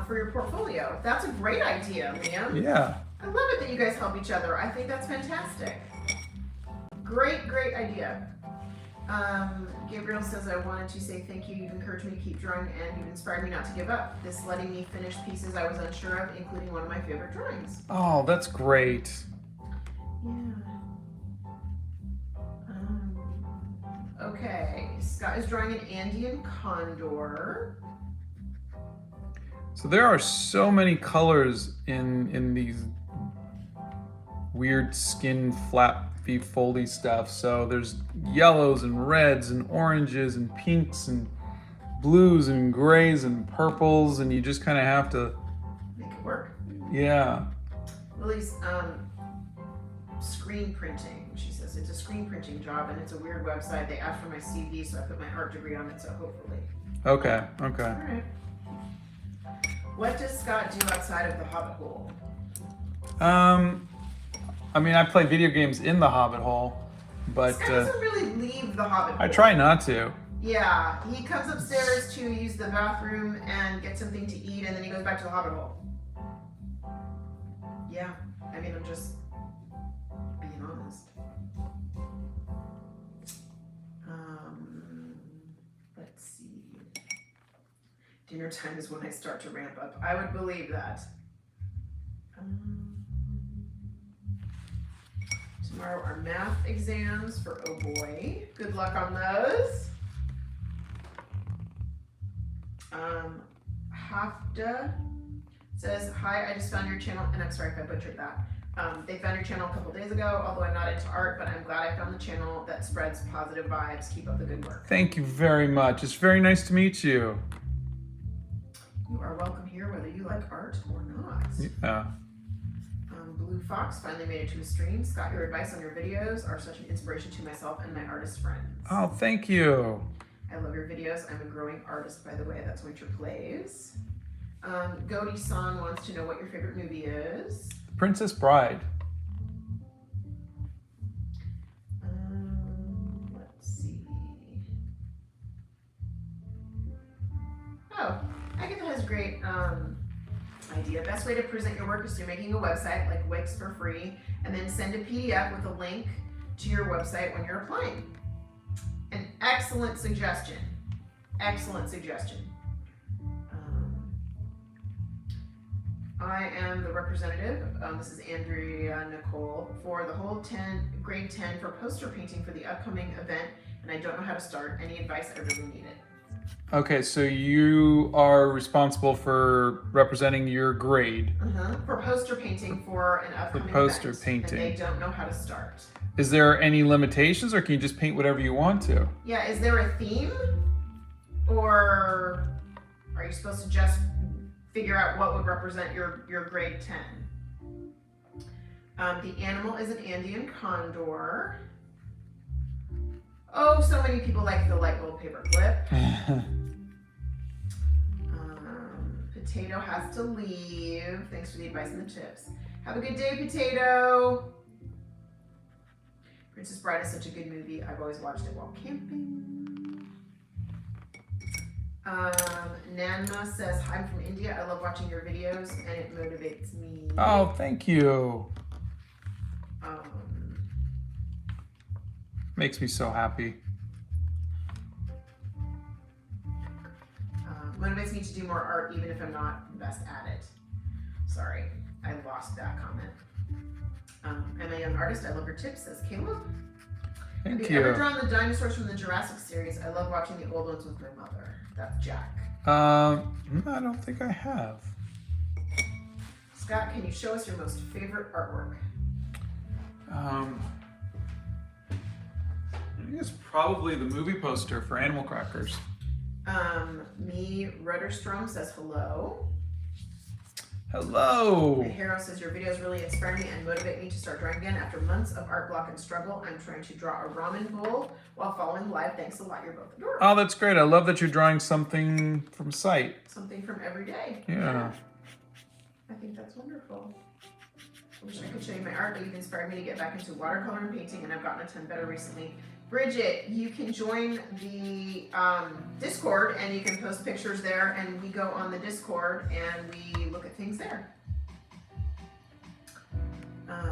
for your portfolio. That's a great idea, Liam. Yeah. I love it that you guys help each other. I think that's fantastic. Great, great idea. Gabriel says, I wanted to say thank you. You've encouraged me to keep drawing and you've inspired me not to give up. This letting me finish pieces I was unsure of, including one of my favorite drawings. Oh, that's great. Yeah. Okay, Scott is drawing an Andean condor. So there are so many colors in these weird skin flappy foldy stuff. So there's yellows and reds and oranges and pinks and blues and grays and purples, and you just kind of have to make it work. Yeah. Lily's screen printing. She says it's a screen printing job and it's a weird website. They asked for my CV, so I put my art degree on it, so hopefully. Okay. All right. What does Scott do outside of the Hobbit hole? I mean, I play video games in the Hobbit hole, but Scott doesn't really leave the Hobbit hole. I try not to. Yeah, he comes upstairs to use the bathroom and get something to eat, and then he goes back to the Hobbit hole. Yeah, I mean, I'm just being honest. Let's see. Dinner time is when I start to ramp up. I would believe that. Tomorrow are math exams for Oh Boy. Good luck on those. Hafda says, hi, I just found your channel, and I'm sorry if I butchered that. They found your channel a couple days ago, although I'm not into art, but I'm glad I found the channel that spreads positive vibes. Keep up the good work. Thank you very much. It's very nice to meet you. You are welcome here, whether you like art or not. Yeah. Blue Fox finally made it to a stream. Scott, your advice on your videos are such an inspiration to myself and my artist friends. Oh, thank you. I love your videos. I'm a growing artist, by the way. That's Winter Plays. Godi-san wants to know what your favorite movie is. Princess Bride. Let's see. Oh, Agatha has a great idea. Best way to present your work is through making a website like Wix for free, and then send a PDF with a link to your website when you're applying. An excellent suggestion. Excellent suggestion. I am the representative, this is Andrea Nicole, for the whole grade 10 for poster painting for the upcoming event, and I don't know how to start. Any advice? I really need it. Okay, so you are responsible for representing your grade. For poster painting for an upcoming poster event, painting. and they don't know how to start. Is there any limitations, or can you just paint whatever you want to? Yeah, is there a theme? Or are you supposed to just figure out what would represent your grade 10? The animal is an Andean condor. Oh, so many people like the light bulb paper clip. Potato has to leave. Thanks for the advice and the tips. Have a good day, Potato. Princess Bride is such a good movie. I've always watched it while camping. Nanma says, hi, I'm from India. I love watching your videos and it motivates me. Oh, thank you. Makes me so happy. Motivates me to do more art even if I'm not the best at it. Sorry, I lost that comment. I'm a young artist. I love your tips, says Caleb. Thank Have you. you ever drawn the dinosaurs from the Jurassic series? I love watching the old ones with my mother. That's Jack. I don't think I have. Scott, can you show us your most favorite artwork? I think it's probably the movie poster for Animal Crackers. Me Rudderstrom says hello. Hello. Hero says your videos really inspire me and motivate me to start drawing again after months of art block and struggle. I'm trying to draw a ramen bowl while following live. Thanks a lot. You're both adorable. Oh, that's great. I love that you're drawing something from sight. Something from every day. Yeah. I think that's wonderful. I wish I could show you my art, but you've inspired me to get back into watercolor and painting, and I've gotten a ton better recently. Bridget, you can join the Discord, and you can post pictures there, and we go on the Discord, and we look at things there.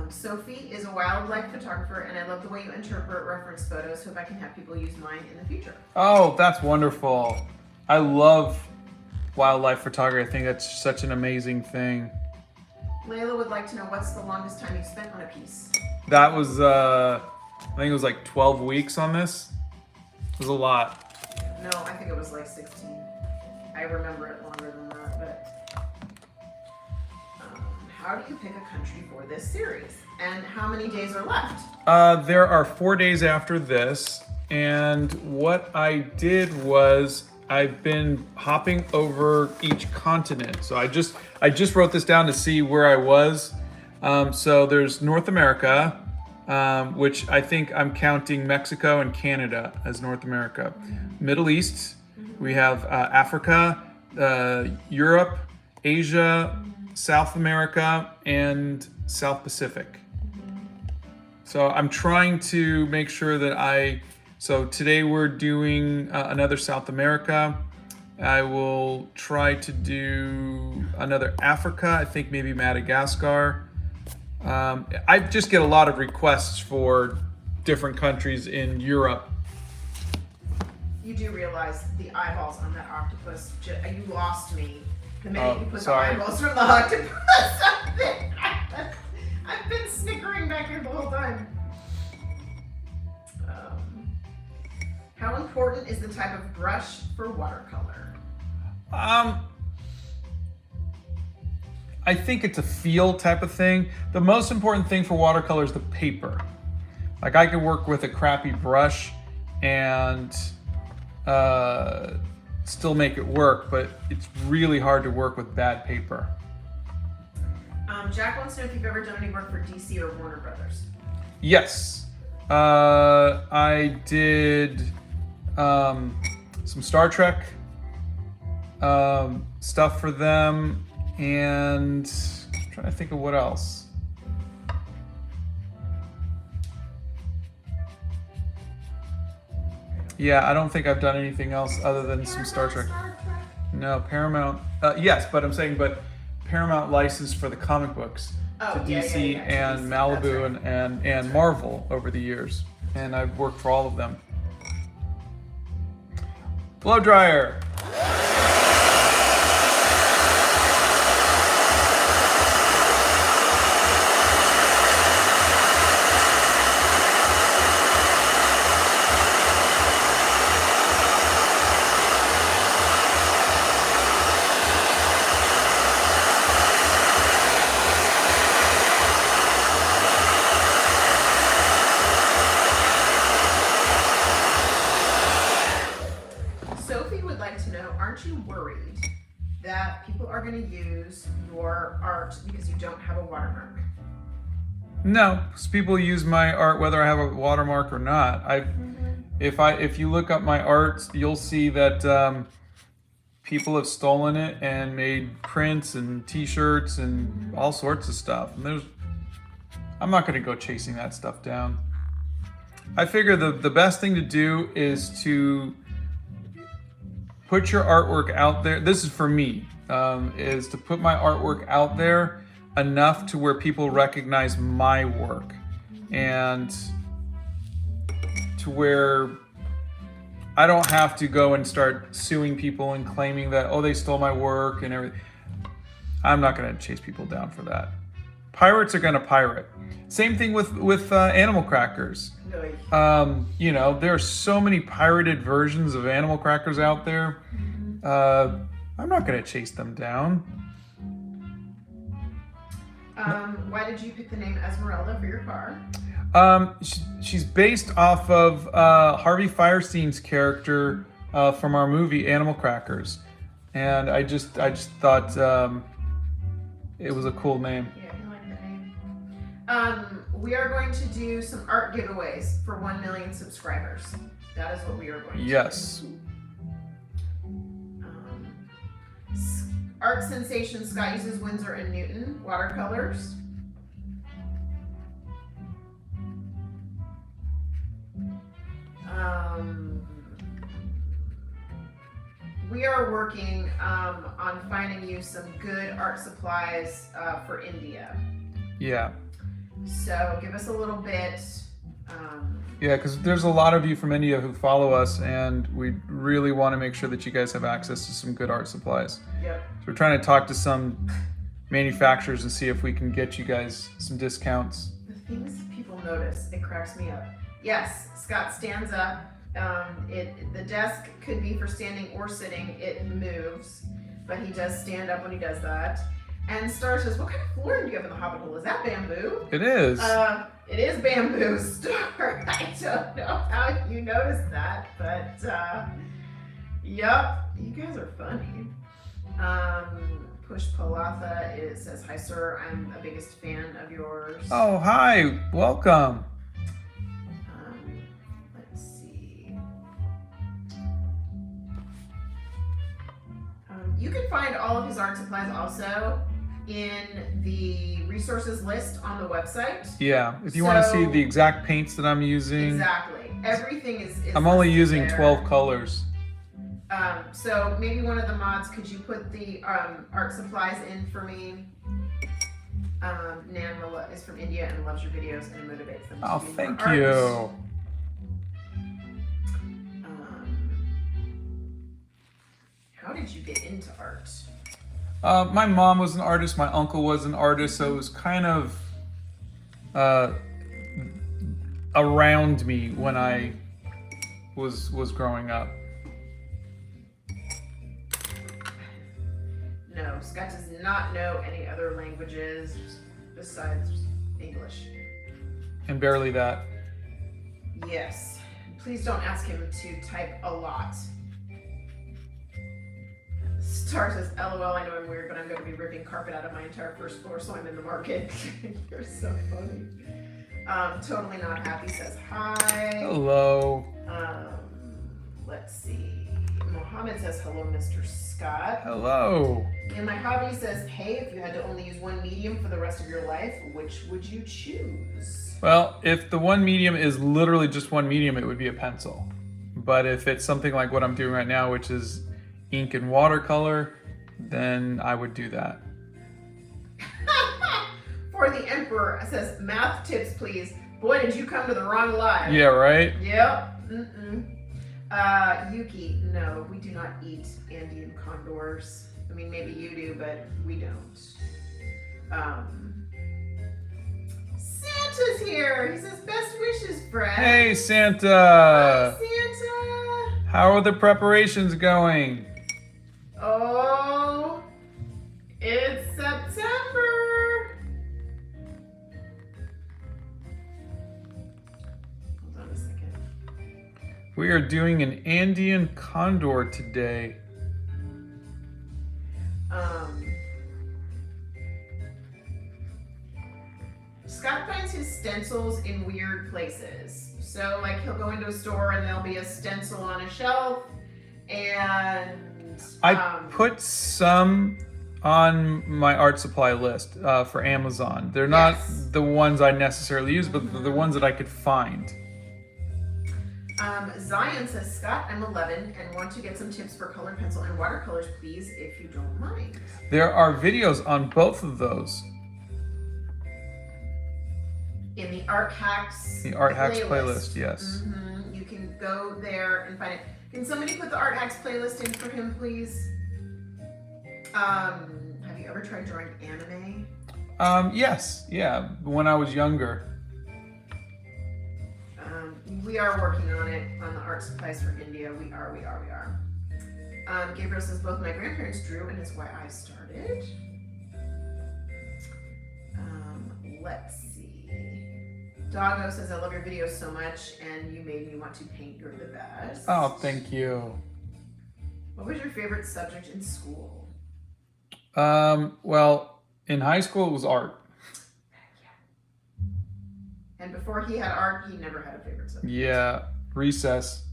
Sophie is a wildlife photographer, and I love the way you interpret reference photos. Hope I can have people use mine in the future. Oh, that's wonderful. I love wildlife photography. I think that's such an amazing thing. Layla would like to know what's the longest time you've spent on a piece. That was, I think it was like 12 weeks on this. It was a lot. No, I think it was like 16. I remember it longer than that, but how do you pick a country for this series? And how many days are left? There are 4 days after this, and what I did was I've been hopping over each continent. So I just wrote this down to see where I was. So there's North America, which I think I'm counting Mexico and Canada as North America. Middle East, we have Africa, Europe, Asia, South America, and South Pacific. So I'm trying to make sure that so today we're doing another South America. I will try to do another Africa, I think maybe Madagascar. I just get a lot of requests for different countries in Europe. You do realize the eyeballs on that octopus, you lost me. The minute you put sorry. the eyeballs from the octopus up there. I've been snickering back here the whole time. How important is the type of brush for watercolor? I think it's a feel type of thing. The most important thing for watercolor is the paper. Like I can work with a crappy brush and still make it work, but it's really hard to work with bad paper. Jack wants to know if you've ever done any work for DC or Warner Brothers. Yes, I did some Star Trek stuff for them, and I'm trying to think of what else. Yeah, I don't think I've done anything else other than some Star Trek. No, Paramount. Yes, but I'm saying, Paramount licensed for the comic books to DC and Malibu and Marvel over the years, and I've worked for all of them. Blow dryer. Aren't you worried that people are going to use your art because you don't have a watermark? No, because people use my art whether I have a watermark or not. If you look up my art, you'll see that people have stolen it and made prints and T-shirts and all sorts of stuff. And I'm not going to go chasing that stuff down. I figure the best thing to do is to put your artwork out there. This is for me, is to put my artwork out there enough to where people recognize my work, and to where I don't have to go and start suing people and claiming that, oh, they stole my work and everything. I'm not going to chase people down for that. Pirates are going to pirate. Same thing with animal crackers. You know, there are so many pirated versions of animal crackers out there. I'm not going to chase them down. Why did you pick the name Esmeralda for your car? She's based off of Harvey Firestein's character from our movie Animal Crackers, and I just thought it was a cool name. Yeah, he liked the name. We are going to do some art giveaways for 1 million subscribers. That is what we are going to Yes. do. Art sensation Scott uses Winsor and Newton watercolors. We are working on finding you some good art supplies for India. Yeah. So give us a little bit. Yeah, because there's a lot of you from India who follow us, and we really want to make sure that you guys have access to some good art supplies. Yep. So we're trying to talk to some manufacturers and see if we can get you guys some discounts. The things people notice, it cracks me up. Yes, Scott stands up. The desk could be for standing or sitting. It moves, but he does stand up when he does that. And Star says, "What kind of flooring do you have in the Hobbit hole? Is that bamboo?" It is. It is bamboo, Star. I don't know how you noticed that, but yep, you guys are funny. Push Palatha says, "Hi, sir. I'm a biggest fan of yours." Oh, hi. Welcome. Let's see. You can find all of his art supplies also in the resources list on the website. Yeah, if you want to see the exact paints that I'm using. Exactly. Everything is I'm only using there. 12 colors. So maybe one of the mods, could you put the art supplies in for me? Nan is from India and loves your videos and it motivates them to Oh, do more thank art. you. How did you get into art? My mom was an artist, my uncle was an artist, so it was kind of around me when I was growing up. No, Scott does not know any other languages besides English. And barely that. Yes. Please don't ask him to type a lot. Star says, "LOL, I know I'm weird, but I'm going to be ripping carpet out of my entire first floor, so I'm in the market." You're so funny. Totally not happy says hi. Hello. Let's see. Mohammed says, "Hello, Mr. Scott." Hello. And my hobby says, "Hey, if you had to only use one medium for the rest of your life, which would you choose?" Well, if the one medium is literally just one medium, it would be a pencil. But if it's something like what I'm doing right now, which is ink and watercolor, then I would do that. For the Emperor, it says, "Math tips, please." Boy, did you come to the wrong live. Yeah, right? Yep. Yuki, no, we do not eat Andean condors. I mean, maybe you do, but we don't. Santa's here. He says, "Best wishes, Fred." Hey, Santa. Hi, Santa. How are the preparations going? Oh, it's September. Hold on a second. We are doing an Andean condor today. Scott finds his stencils in weird places. So, like, he'll go into a store and there'll be a stencil on a shelf, and I put some on my art supply list for Amazon. They're not the ones I necessarily use, but the ones that I could find. Zion says, "Scott, I'm 11 and want to get some tips for colored pencil and watercolors, please, if you don't mind." There are videos on both of those. In the Art Hacks The Art Hacks playlist, yes. You can go there and find it. Can somebody put the Art Hacks playlist in for him, please? Have you ever tried drawing anime? Yes, yeah, when I was younger. We are working on it, on the art supplies for India. We are. Gabriel says, "Both my grandparents drew and it's why I started." Let's see. Doggo says, "I love your videos so much and you made me want to paint. You're the best." Oh, thank you. What was your favorite subject in school? Well, In high school, it was art. And before he had art, he never had a favorite subject. Yeah, recess.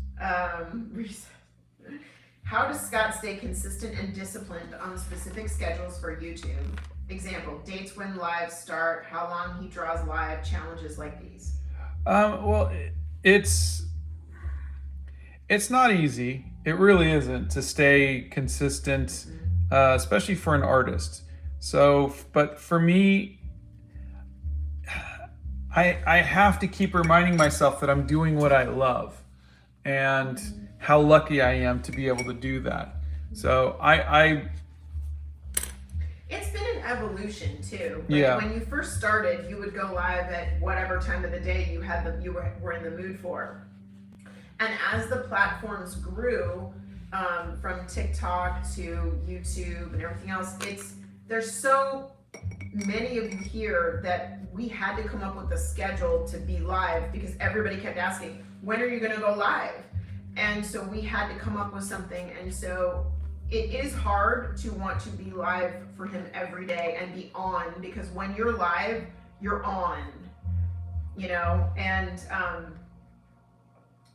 Recess. How does Scott stay consistent and disciplined on specific schedules for YouTube? Example, dates when lives start, how long he draws live, challenges like these. Well, it's not easy. It really isn't to stay consistent, especially for an artist. So, but for me, I have to keep reminding myself that I'm doing what I love, and how lucky I am to be able to do that. So It's been an evolution too. Yeah. When you first started, you would go live at whatever time of the day you were in the mood for. And as the platforms grew, from TikTok to YouTube and everything else, there's so many of you here that we had to come up with a schedule to be live because everybody kept asking, when are you going to go live? And so we had to come up with something. And so it is hard to want to be live for him every day and be on, because when you're live, you're on, and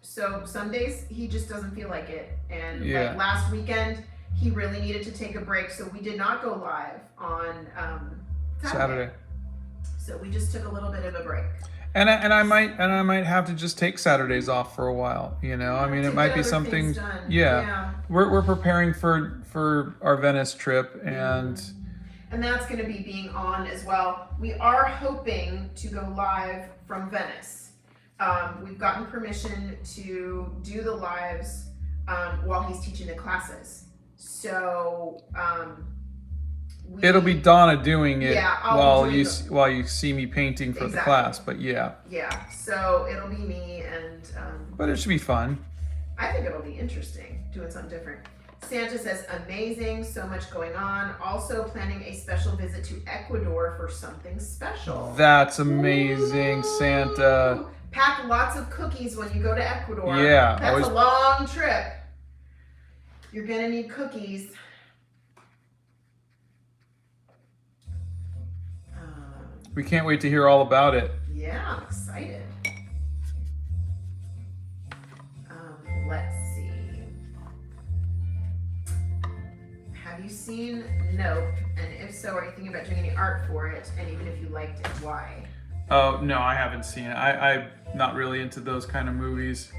so some days he just doesn't feel like it. And like last weekend, he really needed to take a break. So we did not go live on Saturday. So we just took a little bit of a break. And I might have to just take Saturdays off for a while. I mean, it might be something. Yeah. We're preparing for our Venice trip, and that's going to be being on as well. We are hoping to go live from Venice. We've gotten permission to do the lives while he's teaching the classes. So it'll be Donna doing it while you see me painting for the class. But yeah. So it'll be me, and but it should be fun. I think it'll be interesting doing something different. Santa says, amazing, so much going on. Also planning a special visit to Ecuador for something special. That's amazing. Ooh. Santa. Pack lots of cookies when you go to Ecuador. Yeah. That's a long trip. You're gonna need cookies. We can't wait to hear all about it. Yeah, I'm excited. Let's see. Have you seen Nope? And if so, are you thinking about doing any art for it? And even if you liked it, why? Oh, no, I haven't seen it. I'm not really into those kind of movies.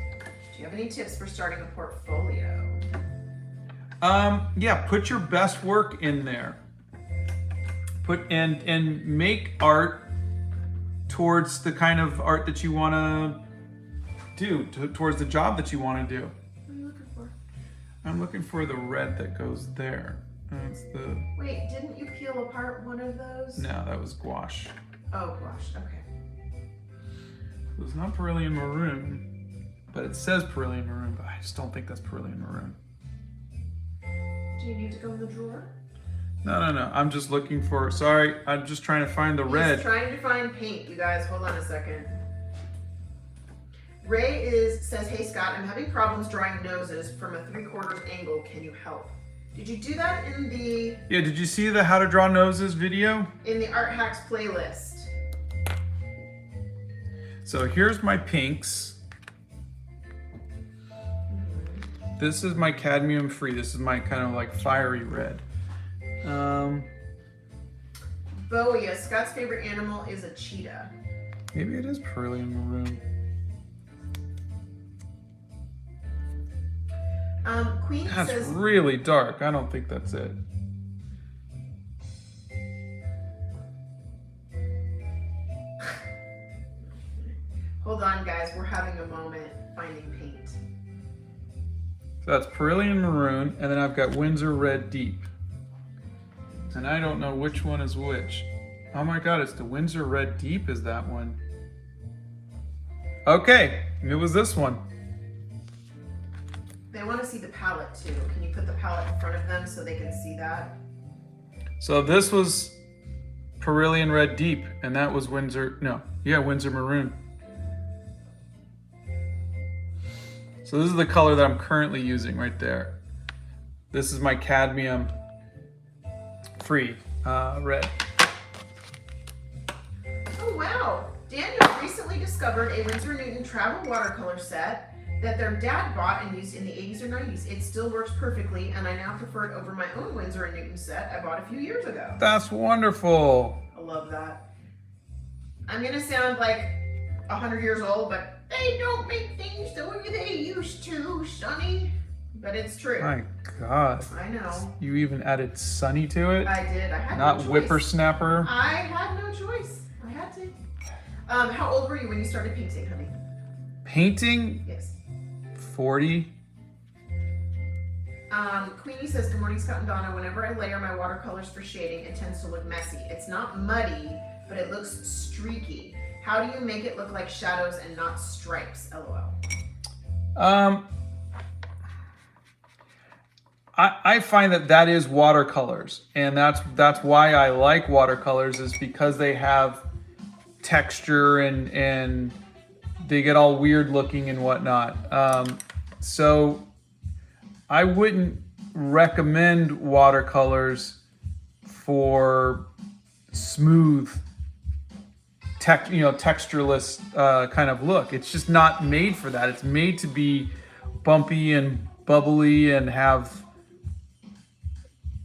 Do you have any tips for starting a portfolio? Yeah, put your best work in there. And make art towards the kind of art that you want to do, towards the job that you want to do. What are you looking for? I'm looking for the red that goes there. That's the. Wait, didn't you peel apart one of those? No, that was gouache. Oh, gouache. Okay. It was not Perillian Maroon, but it says Perillian Maroon, but I just don't think that's Perillian Maroon. Do you need to go in the drawer? No. I'm just looking for. Sorry, I'm just trying to find the red. He's trying to find paint, you guys. Hold on a second. Ray says, hey Scott, I'm having problems drawing noses from a 3/4 angle. Can you help? Did you do that in the? Yeah. Did you see the How to Draw Noses video? In the Art Hacks playlist. So here's my pinks. This is my cadmium free. This is my kind of like fiery red. Boia, Scott's favorite animal is a cheetah. Maybe it is Perillian Maroon. Queen That's says really dark. I don't think that's it. Hold on, guys. We're having a moment finding paint. So that's Perillian Maroon, and then I've got Windsor Red Deep. And I don't know which one is which. Oh my God, it's the Windsor Red Deep is that one. Okay, it was this one. They want to see the palette too. Can you put the palette in front of them so they can see that? So this was Perillian Red Deep, and that was Windsor Maroon. So this is the color that I'm currently using right there. This is my cadmium free red. Oh, wow. Daniel recently discovered a Winsor & Newton travel watercolor set that their dad bought and used in the 80s or 90s. It still works perfectly, and I now prefer it over my own Winsor & Newton set I bought a few years ago. That's wonderful. I love that. I'm going to sound like 100 years old, but they don't make things the way they used to, Sonny. But it's true. My God. I know. You even added Sunny to it? I did. I had Not no choice. whippersnapper? I had no choice. I had to. How old were you when you started painting, honey? Painting? Yes. 40. Queenie says, good morning, Scott and Donna. Whenever I layer my watercolors for shading, it tends to look messy. It's not muddy, but it looks streaky. How do you make it look like shadows and not stripes? LOL. I find that is watercolors, and that's why I like watercolors, is because they have texture and they get all weird looking and whatnot. So I wouldn't recommend watercolors for smooth, textureless kind of look. It's just not made for that. It's made to be bumpy and bubbly and have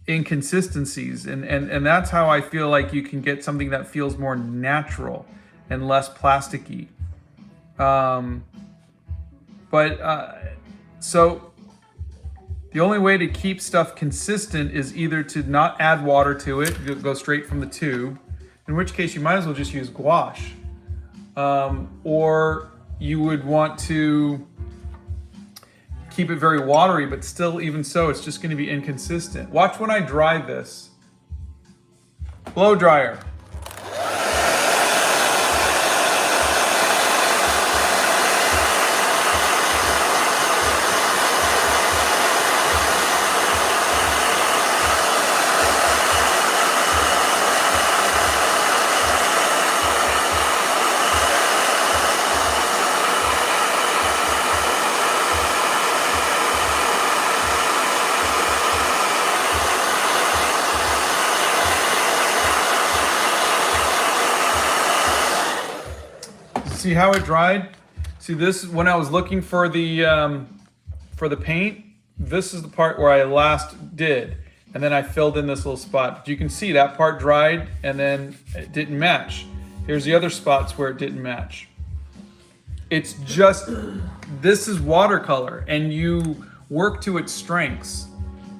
inconsistencies, and that's how I feel like you can get something that feels more natural and less plasticky. So the only way to keep stuff consistent is either to not add water to it, go straight from the tube, in which case you might as well just use gouache, or you would want to keep it very watery, but still, even so, it's just going to be inconsistent. Watch when I dry this. Blow dryer. See how it dried? See, this, when I was looking for the paint, this is the part where I last did, and then I filled in this little spot. But you can see that part dried and then it didn't match. Here's the other spots where it didn't match. It's just, this is watercolor, and you work to its strengths.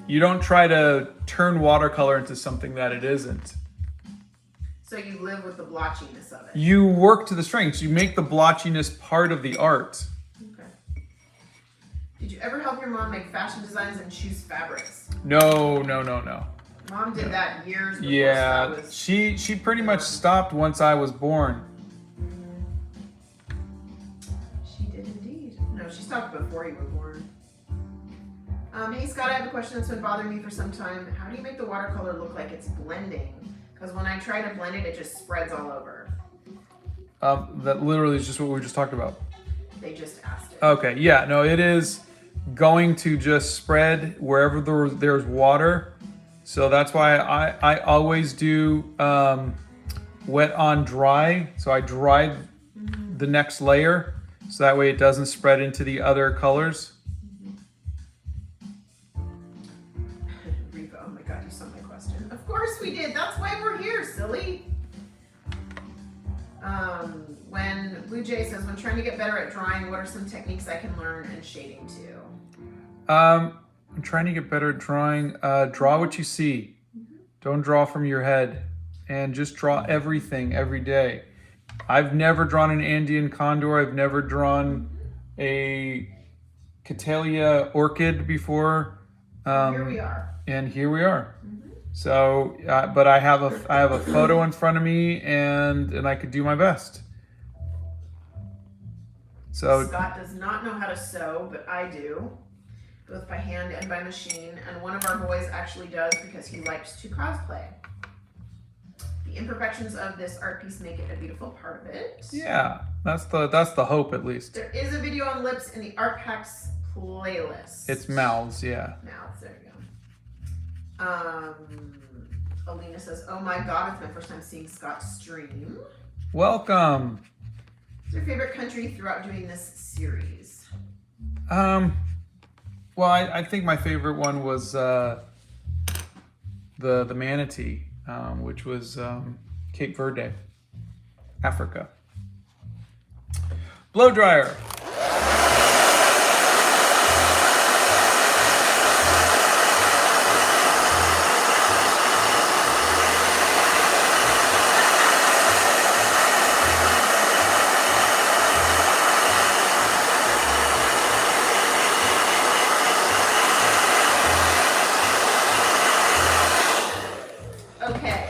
You don't try to turn watercolor into something that it isn't. So you live with the blotchiness of it. You work to the strengths. You make the blotchiness part of the art. Okay. Did you ever help your mom make fashion designs and choose fabrics? No. Mom did that years before. Yeah, was... she pretty much stopped once I was born. She did indeed. No, she stopped before you were born. Hey Scott, I have a question that's been bothering me for some time. How do you make the watercolor look like it's blending? Because when I try to blend it, it just spreads all over. That literally is just what we just talked about. They just asked it. Okay, yeah, no, it is going to just spread wherever there's water. So that's why I always do wet on dry. So I dry the next layer, so that way it doesn't spread into the other colors. Rico, oh my God, you saw my question. Of course we did. That's why we're here, silly. When Blue Jay says, when trying to get better at drawing, what are some techniques I can learn and shading too? I'm trying to get better at drawing. Draw what you see. Don't draw from your head, and just draw everything every day. I've never drawn an Andean condor. I've never drawn a Cattleya orchid before. Here we are. And here we are. So, but I have a photo in front of me, and I could do my best. So Scott does not know how to sew, but I do, both by hand and by machine. And one of our boys actually does because he likes to cosplay. The imperfections of this art piece make it a beautiful part of it. yeah, that's the hope, at least. There is a video on lips in the art packs playlist. It's mouths, yeah. Mouths, there you go. Alina says, oh my God, it's my first time seeing Scott stream. Welcome. What's your favorite country throughout doing this series? Well, I think my favorite one was the manatee, which was Cape Verde, Africa. Blow dryer. Okay,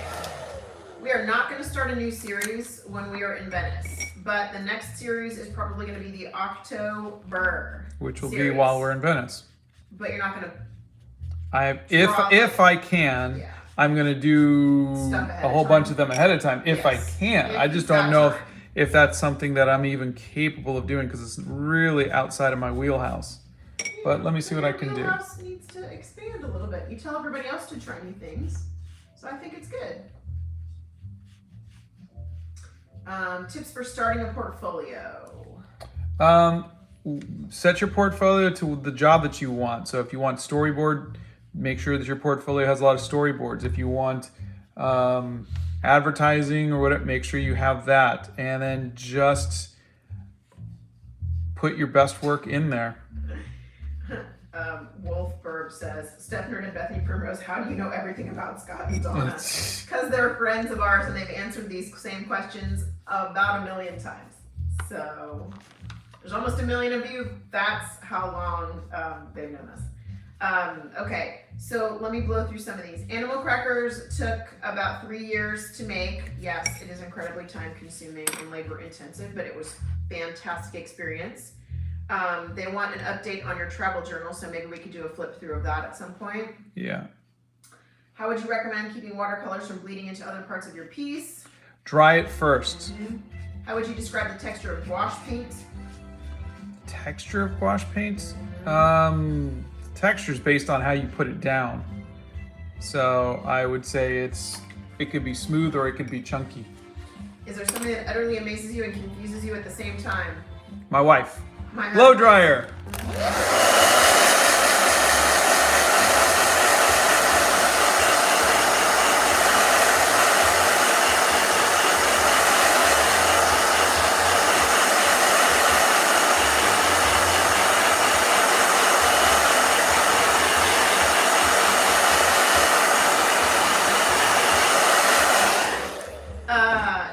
we are not going to start a new series when we are in Venice, but the next series is probably going to be the October, Which will be series. while we're in Venice. But you're not going to. If I can, Yeah. I'm gonna do Stuff ahead a of whole time. bunch of them ahead of time if I Yes. can. If I just you've don't got know time. if that's something that I'm even capable of doing because it's really outside of my wheelhouse. But let me see what I can do. Wheelhouse needs to expand a little bit. You tell everybody else to try new things, so I think it's good. Tips for starting a portfolio. Set your portfolio to the job that you want. So if you want storyboard, make sure that your portfolio has a lot of storyboards. If you want advertising or whatever, make sure you have that. And then just put your best work in there. Wolfberg says, Stefan and Bethany Primrose, how do you know everything about Scott and Donna? Because they're friends of ours and they've answered these same questions about 1 million times. So there's almost 1 million of you. That's how long they've known us. Okay, so let me blow through some of these. Animal crackers took about 3 years to make. Yes, it is incredibly time consuming and labor intensive, but it was fantastic experience. They want an update on your travel journal, so maybe we could do a flip through of that at some point. Yeah. How would you recommend keeping watercolors from bleeding into other parts of your piece? Dry it first. How would you describe the texture of wash paint? Texture of gouache paints? Texture is based on how you put it down. So I would say it could be smooth or it could be chunky. Is there something that utterly amazes you and confuses you at the same time? My wife. My Blow husband. dryer.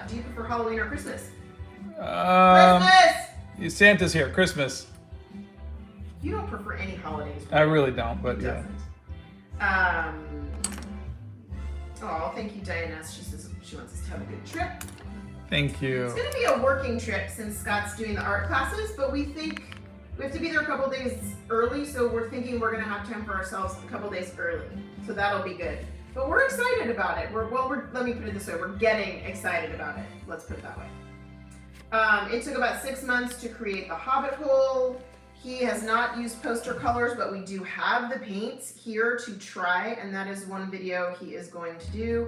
Do you prefer Halloween or Christmas? Christmas! Santa's here. Christmas. You don't prefer any holidays. I really don't, but He yeah. doesn't. Oh, thank you, Diana. She says she wants us to have a good trip. Thank you. It's going to be a working trip since Scott's doing the art classes, but we think we have to be there a couple days early, so we're thinking we're going to have time for ourselves a couple days early. So that'll be good. But we're excited about it. Let me put it this way. We're getting excited about it. Let's put it that way. It took about 6 months to create the Hobbit hole. He has not used poster colors, but we do have the paints here to try, and that is one video he is going to do.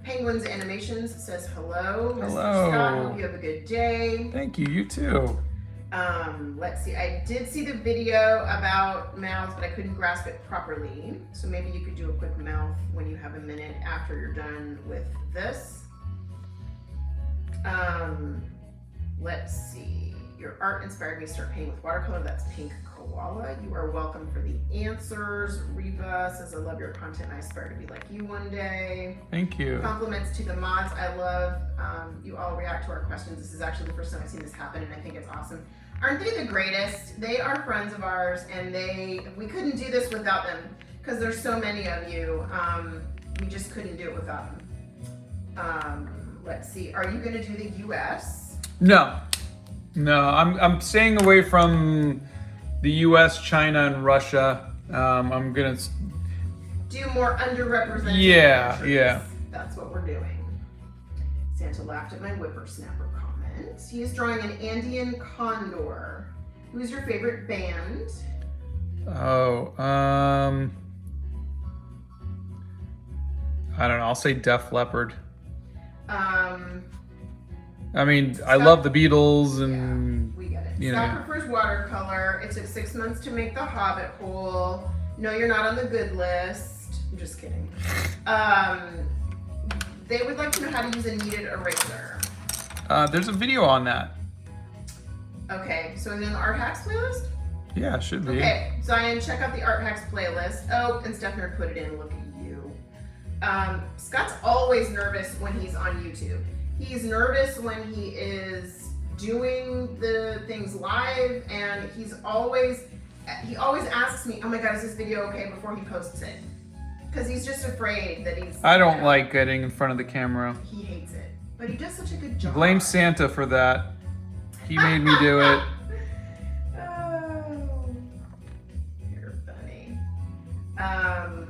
Penguins Animations says hello. Mr. Hello. Scott, hope you have a good day. Thank you. You too. Let's see. I did see the video about mouths, but I couldn't grasp it properly. So maybe you could do a quick mouth when you have a minute after you're done with this. Let's see. Your art inspired me to start painting with watercolor. That's Pink Koala. You are welcome for the answers. Reva says, I love your content. I aspire to be like you one day. Thank you. Compliments to the mods. I love you all react to our questions. This is actually the first time I've seen this happen, and I think it's awesome. Aren't they the greatest? They are friends of ours, and we couldn't do this without them because there's so many of you. We just couldn't do it without them. Let's see. Are you going to do the U.S.? No. I'm staying away from the U.S., China, and Russia. I'm gonna do more underrepresented countries. Yeah. That's what we're doing. Santa laughed at my whippersnapper comment. He is drawing an Andean condor. Who is your favorite band? Oh, I don't know. I'll say Def Leppard. I mean, I love the Beatles and we get it. you Scott know. prefers watercolor. It took 6 months to make the Hobbit hole. No, you're not on the good list. I'm just kidding. They would like to know how to use a kneaded eraser. There's a video on that. Okay, so is it in the art hacks playlist? Yeah, it should be. Okay, Zion, check out the art hacks playlist. Oh, and Steffner put it in. Look at you. Scott's always nervous when he's on YouTube. He's nervous when he is doing the things live, and he always asks me, "Oh my God, is this video okay?" before he posts it, because he's just afraid that he's. I don't like getting in front of the camera. He hates it, but he does such a good job. Blame Santa for that. He made me do it. Oh, you're funny. All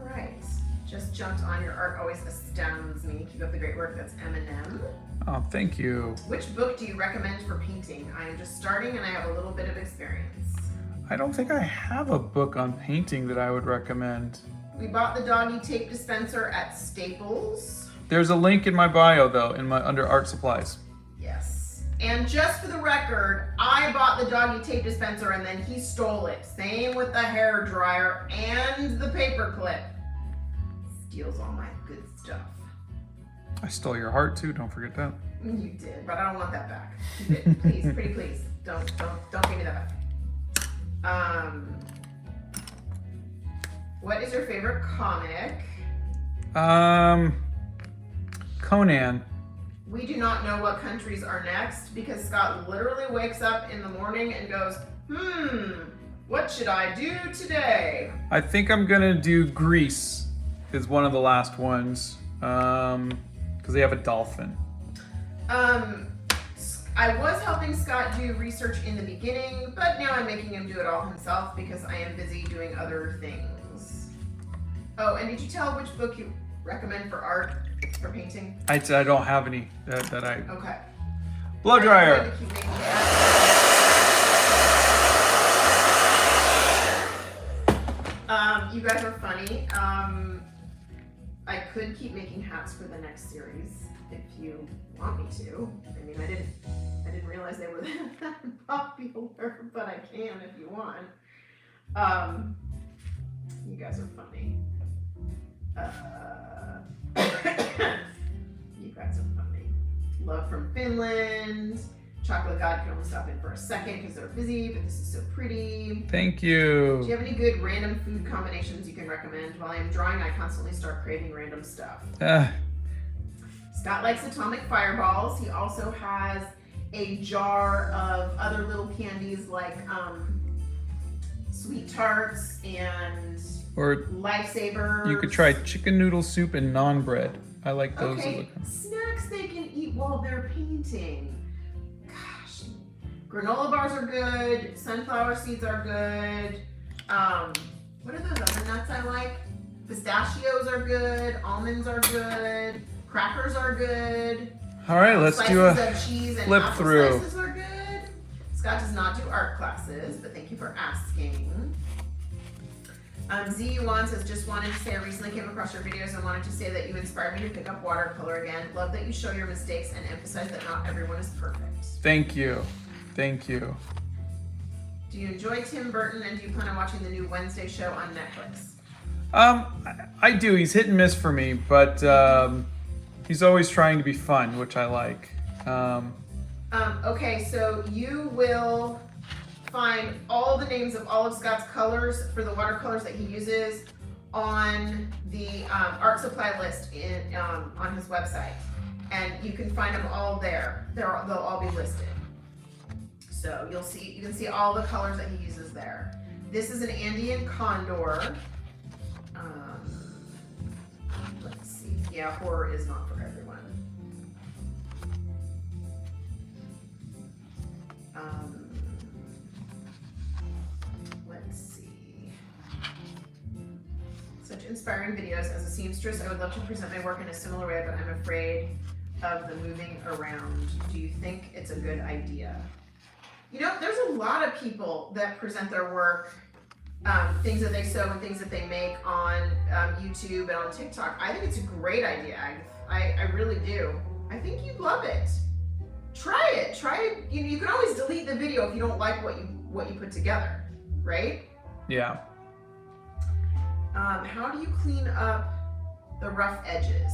right. Just jumped on your art. Always astounds me. Keep up the great work. That's Eminem. Oh, thank you. Which book do you recommend for painting? I am just starting and I have a little bit of experience. I don't think I have a book on painting that I would recommend. We bought the doggy tape dispenser at Staples. There's a link in my bio though, under art supplies. Yes. And just for the record, I bought the doggy tape dispenser and then he stole it. Same with the hair dryer and the paper clip. Steals all my good stuff. I stole your heart too, don't forget that. You did, but I don't want that back. You did. Please, pretty please. Don't give me that back. What is your favorite comic? Conan. We do not know what countries are next because Scott literally wakes up in the morning and goes, what should I do today? I think I'm gonna do Greece is one of the last ones. Because they have a dolphin. I was helping Scott do research in the beginning, but now I'm making him do it all himself because I am busy doing other things. Oh, and did you tell which book you recommend for art, for painting? I don't have any that I... Okay. Blow dryer. You guys are funny. I could keep making hats for the next series if you want me to. I mean, I didn't realize they were that popular, but I can if you want. You guys are funny. You guys are funny. Love from Finland. Chocolate God can only stop in for a second because they're busy, but this is so pretty. Thank you. Do you have any good random food combinations you can recommend? While I am drawing, I constantly start craving random stuff. Scott likes atomic fireballs. He also has a jar of other little candies like sweet tarts and lifesavers. You could try chicken noodle soup and naan bread. I like those. Okay, snacks they can eat while they're painting. Gosh, granola bars are good. Sunflower seeds are good. What are those other nuts I like? Pistachios are good. Almonds are good. Crackers are good. All right, let's do a flip through. Slices are good. Scott does not do art classes, but thank you for asking. ZU1 says, just wanted to say I recently came across your videos and wanted to say that you inspired me to pick up watercolor again. Love that you show your mistakes and emphasize that not everyone is perfect. Thank you. Thank you. Do you enjoy Tim Burton and do you plan on watching the new Wednesday show on Netflix? I do. He's hit and miss for me, but he's always trying to be fun, which I like. Okay, so you will find all the names of all of Scott's colors for the watercolors that he uses on the art supply list on his website, and you can find them all there. They'll all be listed. So you can see all the colors that he uses there. This is an Andean condor. Let's see. Yeah, horror is not for everyone. Let's see. Such inspiring videos. As a seamstress, I would love to present my work in a similar way, but I'm afraid of the moving around. Do you think it's a good idea? You know, there's a lot of people that present their work, things that they sew and things that they make on YouTube and on TikTok. I think it's a great idea. I really do. I think you'd love it. Try it. Try it. You can always delete the video if you don't like what you put together, right? Yeah. How do you clean up the rough edges?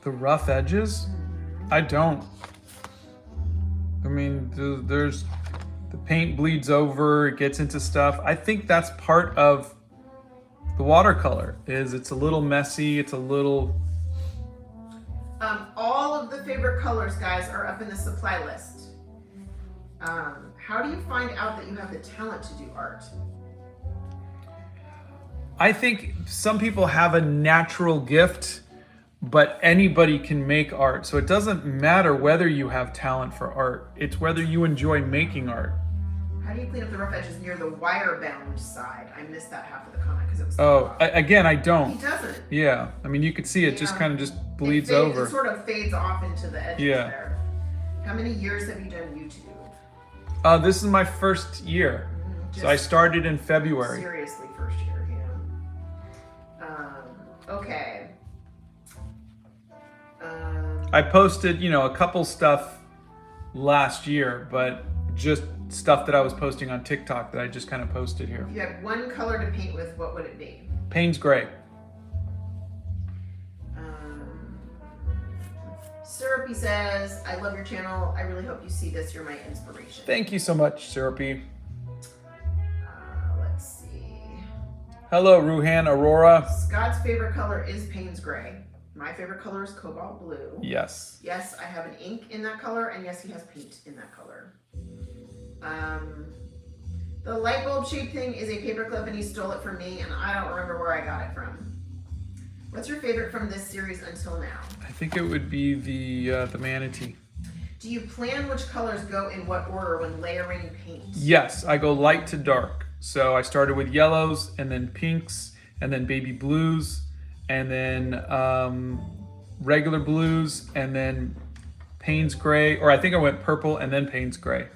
The rough edges? I don't. I mean, there's the paint bleeds over, it gets into stuff. I think that's part of the watercolor. It's a little messy. It's a little. All of the favorite colors, guys, are up in the supply list. How do you find out that you have the talent to do art? I think some people have a natural gift, but anybody can make art. So it doesn't matter whether you have talent for art. It's whether you enjoy making art. How do you clean up the rough edges near the wire-bound side? I missed that half of the comment because it was. Again, I don't. He doesn't. Yeah, I mean, you could see it just kind of just bleeds over. It sort of fades off into the edges there. How many years have you done YouTube? This is my first year. So I started in February. Seriously, first year, okay. I posted, a couple stuff last year, but just stuff that I was posting on TikTok that I just kind of posted here. If you had one color to paint with, what would it be? Payne's Gray. Syrupy says, I love your channel. I really hope you see this. You're my inspiration. Thank you so much, Syrupy. Let's see. Hello, Ruhan Aurora. Scott's favorite color is Payne's Gray. My favorite color is Cobalt Blue. Yes. Yes, I have an ink in that color, and yes, he has paint in that color. The light bulb shaped thing is a paperclip, and he stole it from me, and I don't remember where I got it from. What's your favorite from this series until now? I think it would be the manatee. Do you plan which colors go in what order when layering paint? Yes, I go light to dark. So I started with yellows, and then pinks, and then baby blues, and then regular blues, and then Payne's Gray, or I think I went purple and then Payne's Gray.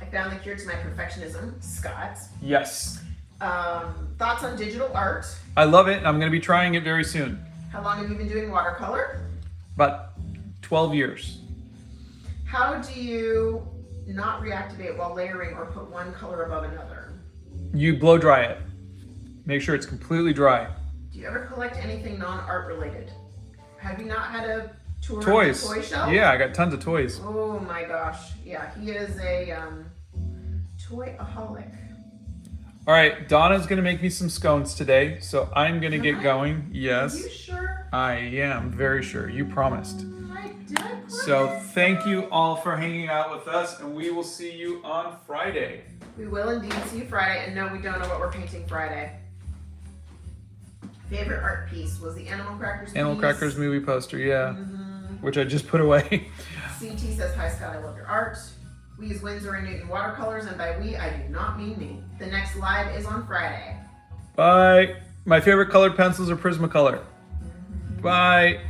I found the cure to my perfectionism, Scott. Yes. Thoughts on digital art? I love it, and I'm going to be trying it very soon. How long have you been doing watercolor? About 12 years. How do you not reactivate while layering or put one color above another? You blow dry it. Make sure it's completely dry. Do you ever collect anything non-art related? Have you not had a tour Toys. of the toy shelf? Yeah, I got tons of toys. Oh my gosh. Yeah, he is a toy-aholic. All right, Donna's going to make me some scones today, so I'm going to get going. Yes. Are you sure? I am very sure. You promised. Did I promise? So thank you all for hanging out with us, and we will see you on Friday. We will indeed see you Friday, and no, we don't know what we're painting Friday. Favorite art piece was the Animal Crackers Animal piece. Crackers movie poster, yeah. Which I just put away. CT says, hi Scott, I love your art. We use Winsor & Newton watercolors, and by we, I do not mean me. The next live is on Friday. Bye. My favorite colored pencils are Prismacolor. Bye.